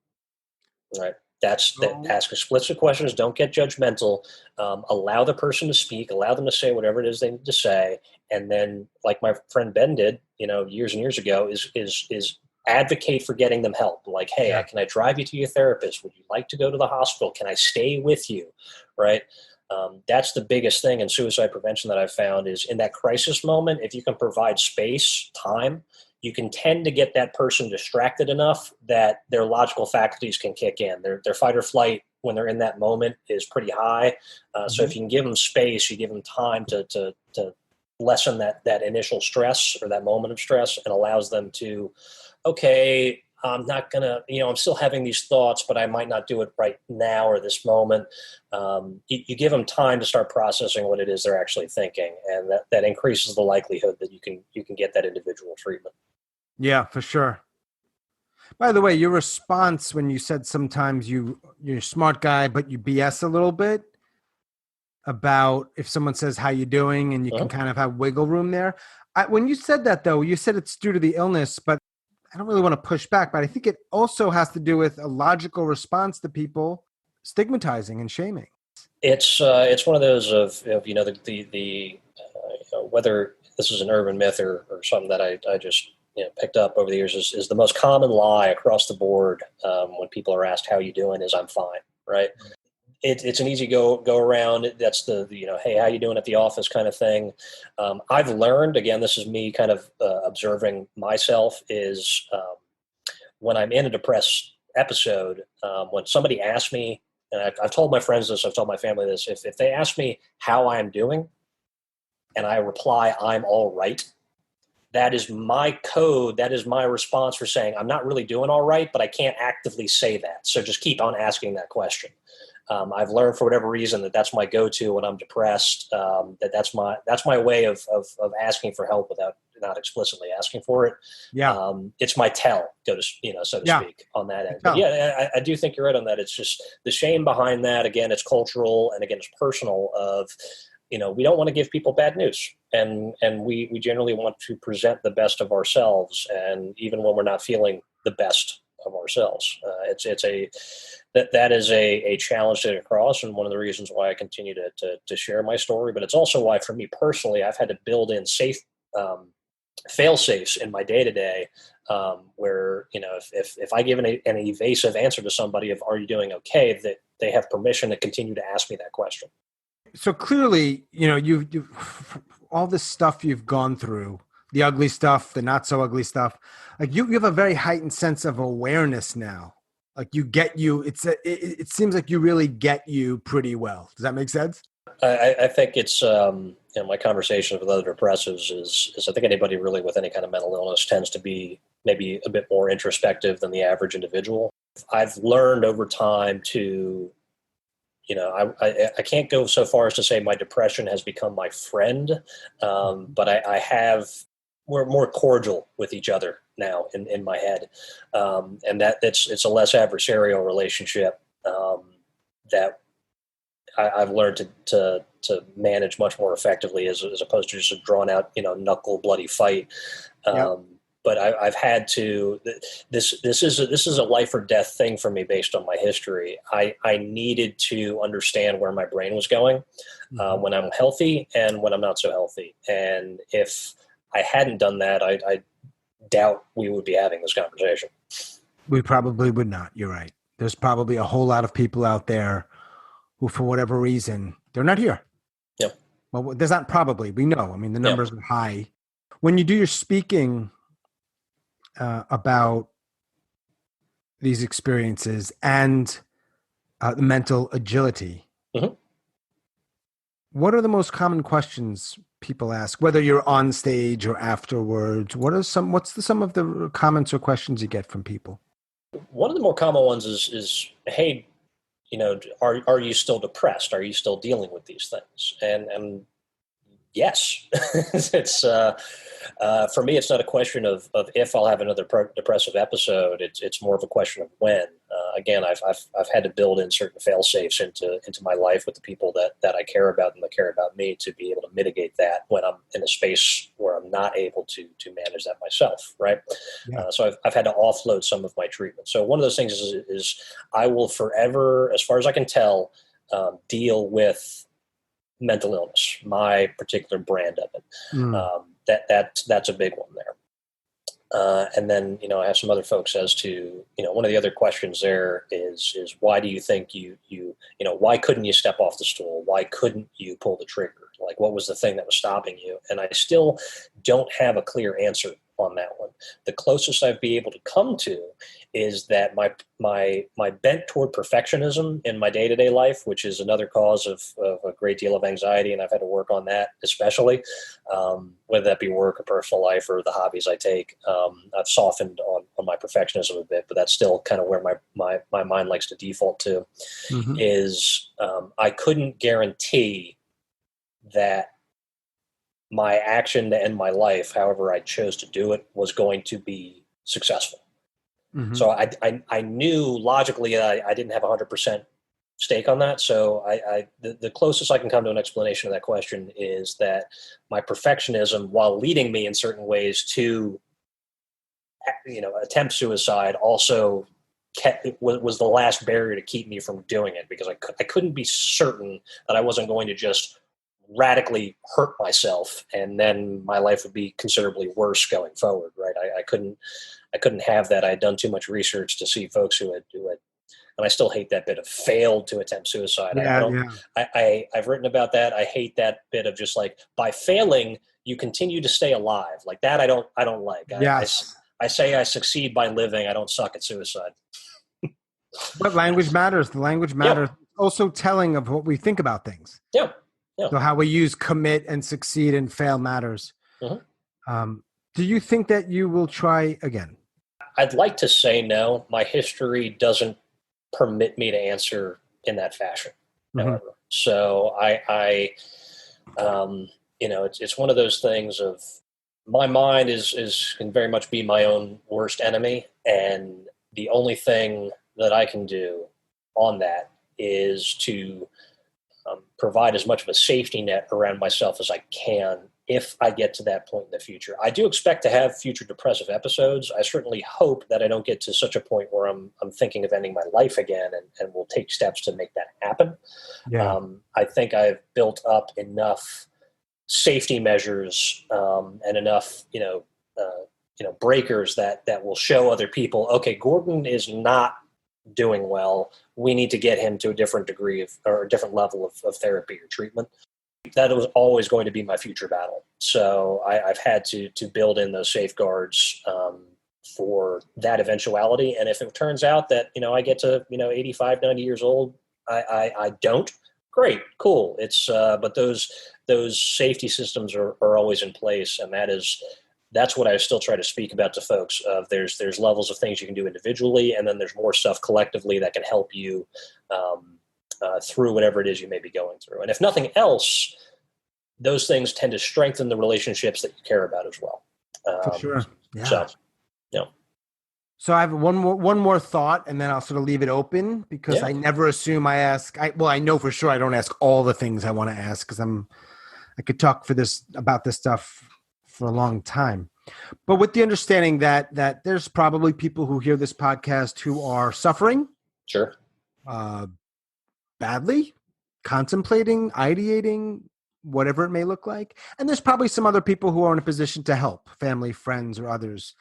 right? Ask explicit questions, don't get judgmental, allow the person to speak, allow them to say whatever it is they need to say. And then, like my friend Ben did, years and years ago, is advocate for getting them help. Like, hey, can I drive you to your therapist? Would you like to go to the hospital? Can I stay with you? Right. That's the biggest thing in suicide prevention that I've found is in that crisis moment, if you can provide space, time, you can tend to get that person distracted enough that their logical faculties can kick in. Their fight or flight when they're in that moment is pretty high. So if you can give them space, you give them time to lessen that initial stress or that moment of stress, and allows them to, okay, I'm not going to, I'm still having these thoughts, but I might not do it right now or this moment. You give them time to start processing what it is they're actually thinking. And that increases the likelihood that you can get that individual treatment. Yeah, for sure. By the way, your response when you said sometimes you're a smart guy, but you BS a little bit about if someone says, how you doing? And you can kind of have wiggle room there. When you said that, though, you said it's due to the illness, but I don't really want to push back, but I think it also has to do with a logical response to people stigmatizing and shaming. It's one of those of whether this is an urban myth or something that I just picked up over the years is the most common lie across the board when people are asked how you doing is I'm fine, right? It's an easy go around. That's the hey, how you doing at the office kind of thing. I've learned, again, this is me kind of observing myself, is when I'm in a depressed episode, when somebody asks me, and I've told my friends this, I've told my family this, if they ask me how I'm doing and I reply, I'm all right, that is my code. That is my response for saying I'm not really doing all right, but I can't actively say that. So just keep on asking that question. I've learned for whatever reason that's my go-to when I'm depressed. That's my way of asking for help without not explicitly asking for it. Yeah, it's my tell, so to speak, on that end. But yeah, I do think you're right on that. It's just the shame behind that. Again, it's cultural, and again, it's personal. Of we don't want to give people bad news, and we generally want to present the best of ourselves, and even when we're not feeling the best of ourselves, that is a challenge to get across, and one of the reasons why I continue to share my story. But it's also why, for me personally, I've had to build in fail safes in my day to day, where if I give an evasive answer to somebody of "Are you doing okay?" that they have permission to continue to ask me that question. So clearly, you've all this stuff you've gone through, the ugly stuff, the not so ugly stuff. Like you have a very heightened sense of awareness now. Like it seems like you really get you pretty well. Does that make sense? I think it's my conversations with other depressives is I think anybody really with any kind of mental illness tends to be maybe a bit more introspective than the average individual. I've learned over time to, I can't go so far as to say my depression has become my friend, but we're more cordial with each other now in my head, and it's a less adversarial relationship that I've learned to manage much more effectively as opposed to just a drawn out, knuckle bloody fight. Yep. But I've had to. This is a life or death thing for me based on my history. I needed to understand where my brain was going when I'm healthy and when I'm not so healthy. And if I hadn't done that, I doubt we would be having this conversation. We probably would not. You're right. There's probably a whole lot of people out there who, for whatever reason, they're not here. Yeah. Well, there's not probably. We know. I mean, the numbers are high. When you do your speaking about these experiences and the mental agility, what are the most common questions people ask, whether you're on stage or afterwards? What's some of the comments or questions you get from people? One of the more common ones is hey, are you still depressed? Are you still dealing with these things? And yes, it's for me. It's not a question of if I'll have another depressive episode. It's more of a question of when. Again, I've had to build in certain fail safes into my life with the people that I care about and that care about me to be able to mitigate that when I'm in a space where I'm not able to manage that myself. Right. Yeah. So I've had to offload some of my treatment. So one of those things is I will forever, as far as I can tell, deal with mental illness, my particular brand of it. That's a big one there. And then, I have some other folks as to, one of the other questions there is why do you think why couldn't you step off the stool? Why couldn't you pull the trigger? Like, what was the thing that was stopping you? And I still don't have a clear answer on that one. The closest I'd be able to come to is that my bent toward perfectionism in my day-to-day life, which is another cause of a great deal of anxiety, and I've had to work on that, especially whether that be work or personal life or the hobbies I take. I've softened on my perfectionism a bit, but that's still kind of where my mind likes to default to. Is I couldn't guarantee that my action to end my life, however I chose to do it, was going to be successful. So I knew logically I didn't have 100% stake on that. So the closest I can come to an explanation of that question is that my perfectionism, while leading me in certain ways to, attempt suicide, also was the last barrier to keep me from doing it, because I couldn't be certain that I wasn't going to just radically hurt myself and then my life would be considerably worse going forward. Right. I couldn't have that. I had done too much research to see folks who had, and I still hate that bit of failed to attempt suicide. I've written about that. I hate that bit of just like, by failing, you continue to stay alive. Like that. I don't like. Yes. I say I succeed by living. I don't suck at suicide. But language matters. The language matters. Yeah. Also telling of what we think about things. Yeah. Yeah. So how we use commit and succeed and fail matters. Do you think that you will try again? I'd like to say no. My history doesn't permit me to answer in that fashion. However, so it's one of those things of my mind can very much be my own worst enemy, and the only thing that I can do on that is to provide as much of a safety net around myself as I can if I get to that point in the future. I do expect to have future depressive episodes. I certainly hope that I don't get to such a point where I'm thinking of ending my life again, and will take steps to make that happen. Yeah. I think I've built up enough safety measures and enough, breakers that will show other people, okay, Gordon is not doing well. We need to get him to a different degree of, or a different level of therapy or treatment. That was always going to be my future battle. So I've had to build in those safeguards for that eventuality. And if it turns out that, I get to, 85, 90 years old, I don't, great, cool. It's, but those safety systems are always in place. And that's what I still try to speak about to folks. There's levels of things you can do individually, and then there's more stuff collectively that can help you through whatever it is you may be going through. And if nothing else, those things tend to strengthen the relationships that you care about as well. For sure. Yeah. So, So I have one more thought, and then I'll sort of leave it open, because I never assume I ask. I know for sure I don't ask all the things I want to ask, because I could talk about this stuff for a long time. But with the understanding that there's probably people who hear this podcast who are suffering. Sure. Badly, contemplating, ideating, whatever it may look like. And there's probably some other people who are in a position to help, family, friends, or others.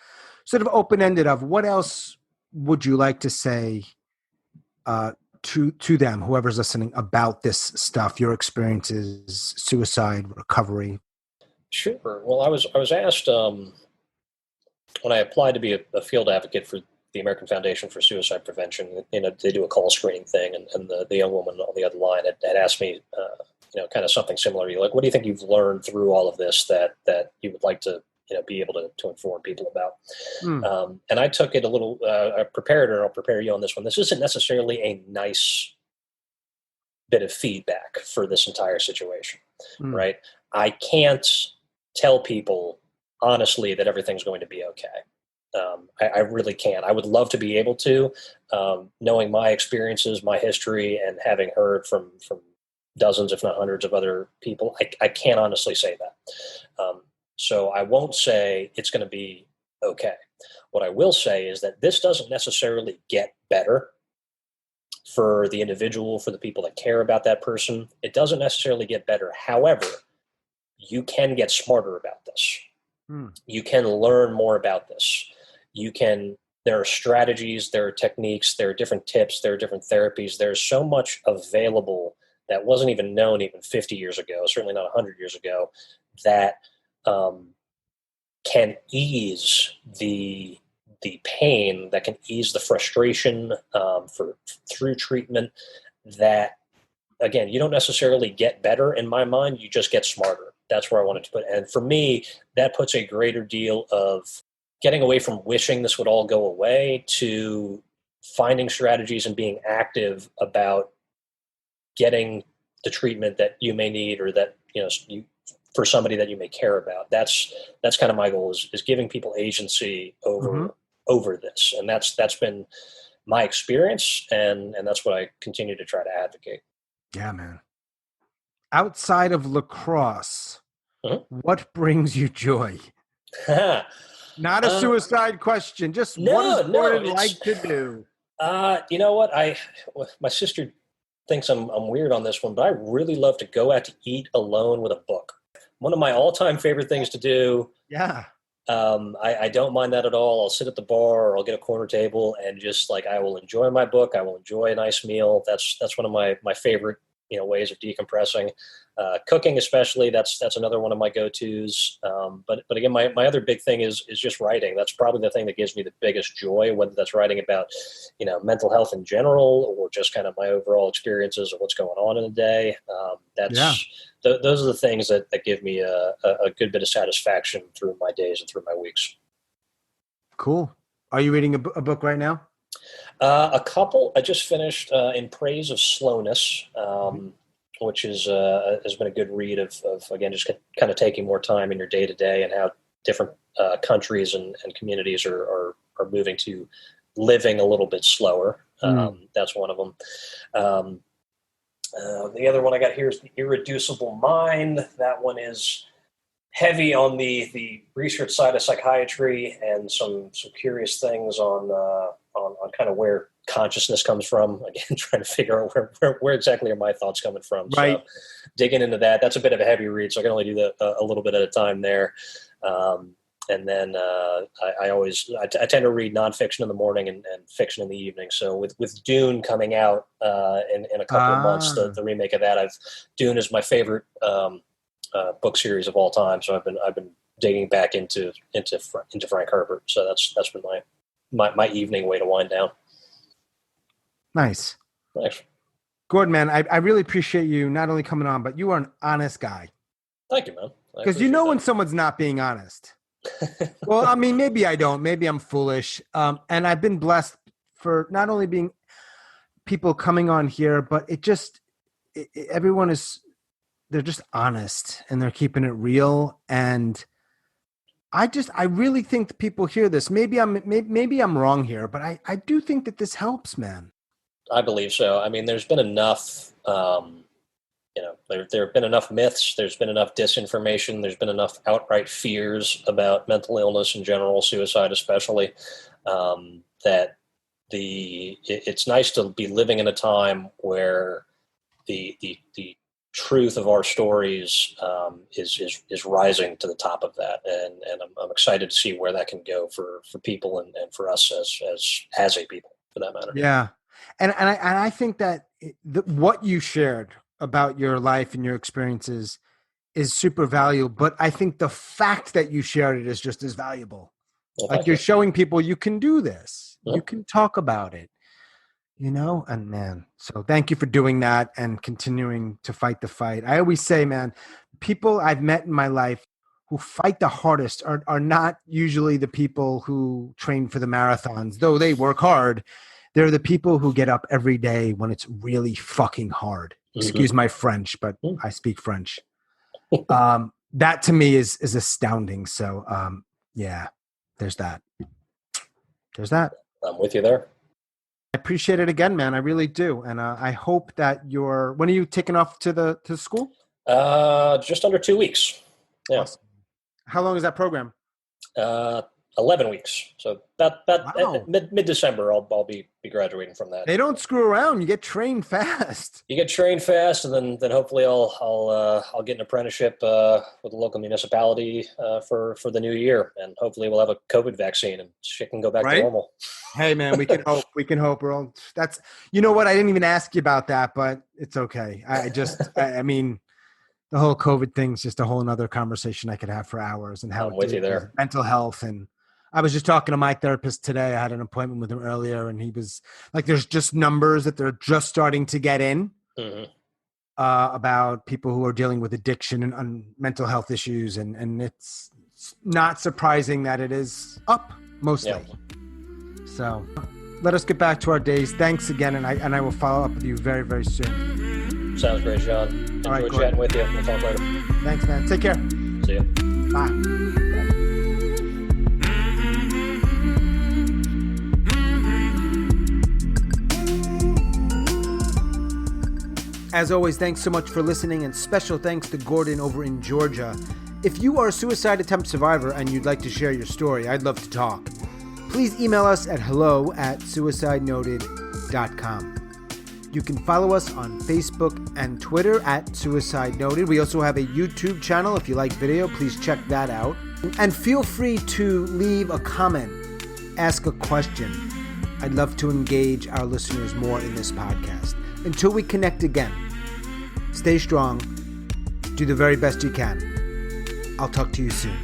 Sort of open-ended of, what else would you like to say to them, whoever's listening, about this stuff, your experiences, suicide, recovery? Sure. Well, I was asked when I applied to be a field advocate for the American Foundation for Suicide Prevention. They do a call screening thing, and the young woman on the other line had asked me, kind of something similar. Like, what do you think you've learned through all of this that you would like to, be able to inform people about? And I took it a little, I prepared her, I'll prepare you on this one. This isn't necessarily a nice bit of feedback for this entire situation, right? I can't tell people honestly that everything's going to be okay. I really can't. I would love to be able to, knowing my experiences, my history, and having heard from dozens, if not hundreds of other people. I can't honestly say that. So I won't say it's going to be okay. What I will say is that this doesn't necessarily get better for the individual, for the people that care about that person. It doesn't necessarily get better. However, you can get smarter about this. You can learn more about this. There are strategies, there are techniques, there are different tips, there are different therapies. There's so much available that wasn't even known even 50 years ago, certainly not 100 years ago, that can ease the pain, that can ease the frustration through treatment. That, again, you don't necessarily get better in my mind, you just get smarter. That's where I wanted to put it. And for me, that puts a greater deal of getting away from wishing this would all go away to finding strategies and being active about getting the treatment that you may need, or that, for somebody that you may care about. That's kind of my goal, is giving people agency over this. And that's been my experience. And that's what I continue to try to advocate. Yeah, man. Outside of lacrosse, what brings you joy? Not a suicide question. Just what does Gordon like to do? You know what? My sister thinks I'm weird on this one, but I really love to go out to eat alone with a book. One of my all-time favorite things to do. Yeah. I don't mind that at all. I'll sit at the bar, or I'll get a corner table, and just I will enjoy my book. I will enjoy a nice meal. That's one of my favorite ways of decompressing. Cooking especially, that's another one of my go-tos. But again, my other big thing is just writing. That's probably the thing that gives me the biggest joy, whether that's writing about mental health in general, or just kind of my overall experiences of what's going on in the day. Those are the things that give me a good bit of satisfaction through my days and through my weeks. Cool. Are you reading a book right now? A couple. I just finished In Praise of Slowness, which has been a good read of again, just kind of taking more time in your day to day, and how different countries and communities are moving to living a little bit slower. That's one of them. The other one I got here is The Irreducible Mind. That one is heavy on the research side of psychiatry and some curious things on kind of where consciousness comes from. Again, trying to figure out where exactly are my thoughts coming from. Right. So digging into that. That's a bit of a heavy read, so I can only do that a little bit at a time there. And then I tend to read nonfiction in the morning and fiction in the evening. So with Dune coming out in a couple of months, the remake of that, Dune is my favorite book series of all time. So I've been digging back into Frank Herbert. So that's been my evening way to wind down. Nice. Thanks. Gordon, man, I really appreciate you not only coming on, but you are an honest guy. Thank you, man. Because you know when someone's not being honest. Well, I mean, maybe I don't. Maybe I'm foolish. And I've been blessed for not only being people coming on here, but everyone they're just honest and they're keeping it real. And I really think that people hear this. Maybe I'm wrong here, but I do think that this helps, man. I believe so. I mean, there's been enough, there have been enough myths. There's been enough disinformation. There's been enough outright fears about mental illness in general, suicide especially, that it's nice to be living in a time where the truth of our stories is rising to the top of that, and I'm excited to see where that can go for people and for us as a people, for that matter. Yeah. And I think that what you shared about your life and your experiences is super valuable, but I think the fact that you shared it is just as valuable. Well, like you're showing people you can do this. Yeah. You can talk about it, and man, so thank you for doing that and continuing to fight the fight. I always say, man, people I've met in my life who fight the hardest are not usually the people who train for the marathons, though they work hard. They're the people who get up every day when it's really fucking hard. Excuse my French, but I speak French. That to me is astounding. So, yeah, there's that. I'm with you there. I appreciate it again, man. I really do. And I hope that when are you taking off to school? Just under 2 weeks. Yeah. Awesome. How long is that program? 11 weeks. So about Wow. mid-December, I'll be graduating from that. They don't screw around. You get trained fast. You get trained fast, and then hopefully I'll get an apprenticeship with a local municipality for the new year, and hopefully we'll have a COVID vaccine and shit can go back to normal. Hey man, we can hope. We can hope. You know what? I didn't even ask you about that, but it's okay. I mean, the whole COVID thing's just a whole nother conversation I could have for hours, and how I'm with you there. Mental health. And I was just talking to my therapist today. I had an appointment with him earlier, and he was like, there's just numbers that they're just starting to get in about people who are dealing with addiction and mental health issues. And it's not surprising that it is up mostly. Yeah. So let us get back to our days. Thanks again. And I will follow up with you very, very soon. Sounds great, Sean. All right, Enjoy chatting with you. We'll talk later. Thanks, man. Take care. See you. Bye. As always, thanks so much for listening, and special thanks to Gordon over in Georgia. If you are a suicide attempt survivor and you'd like to share your story, I'd love to talk. Please email us at hello@suicidenoted.com. You can follow us on Facebook and Twitter at Suicide Noted. We also have a YouTube channel. If you like video, please check that out. And feel free to leave a comment, ask a question. I'd love to engage our listeners more in this podcast. Until we connect again, stay strong, do the very best you can. I'll talk to you soon.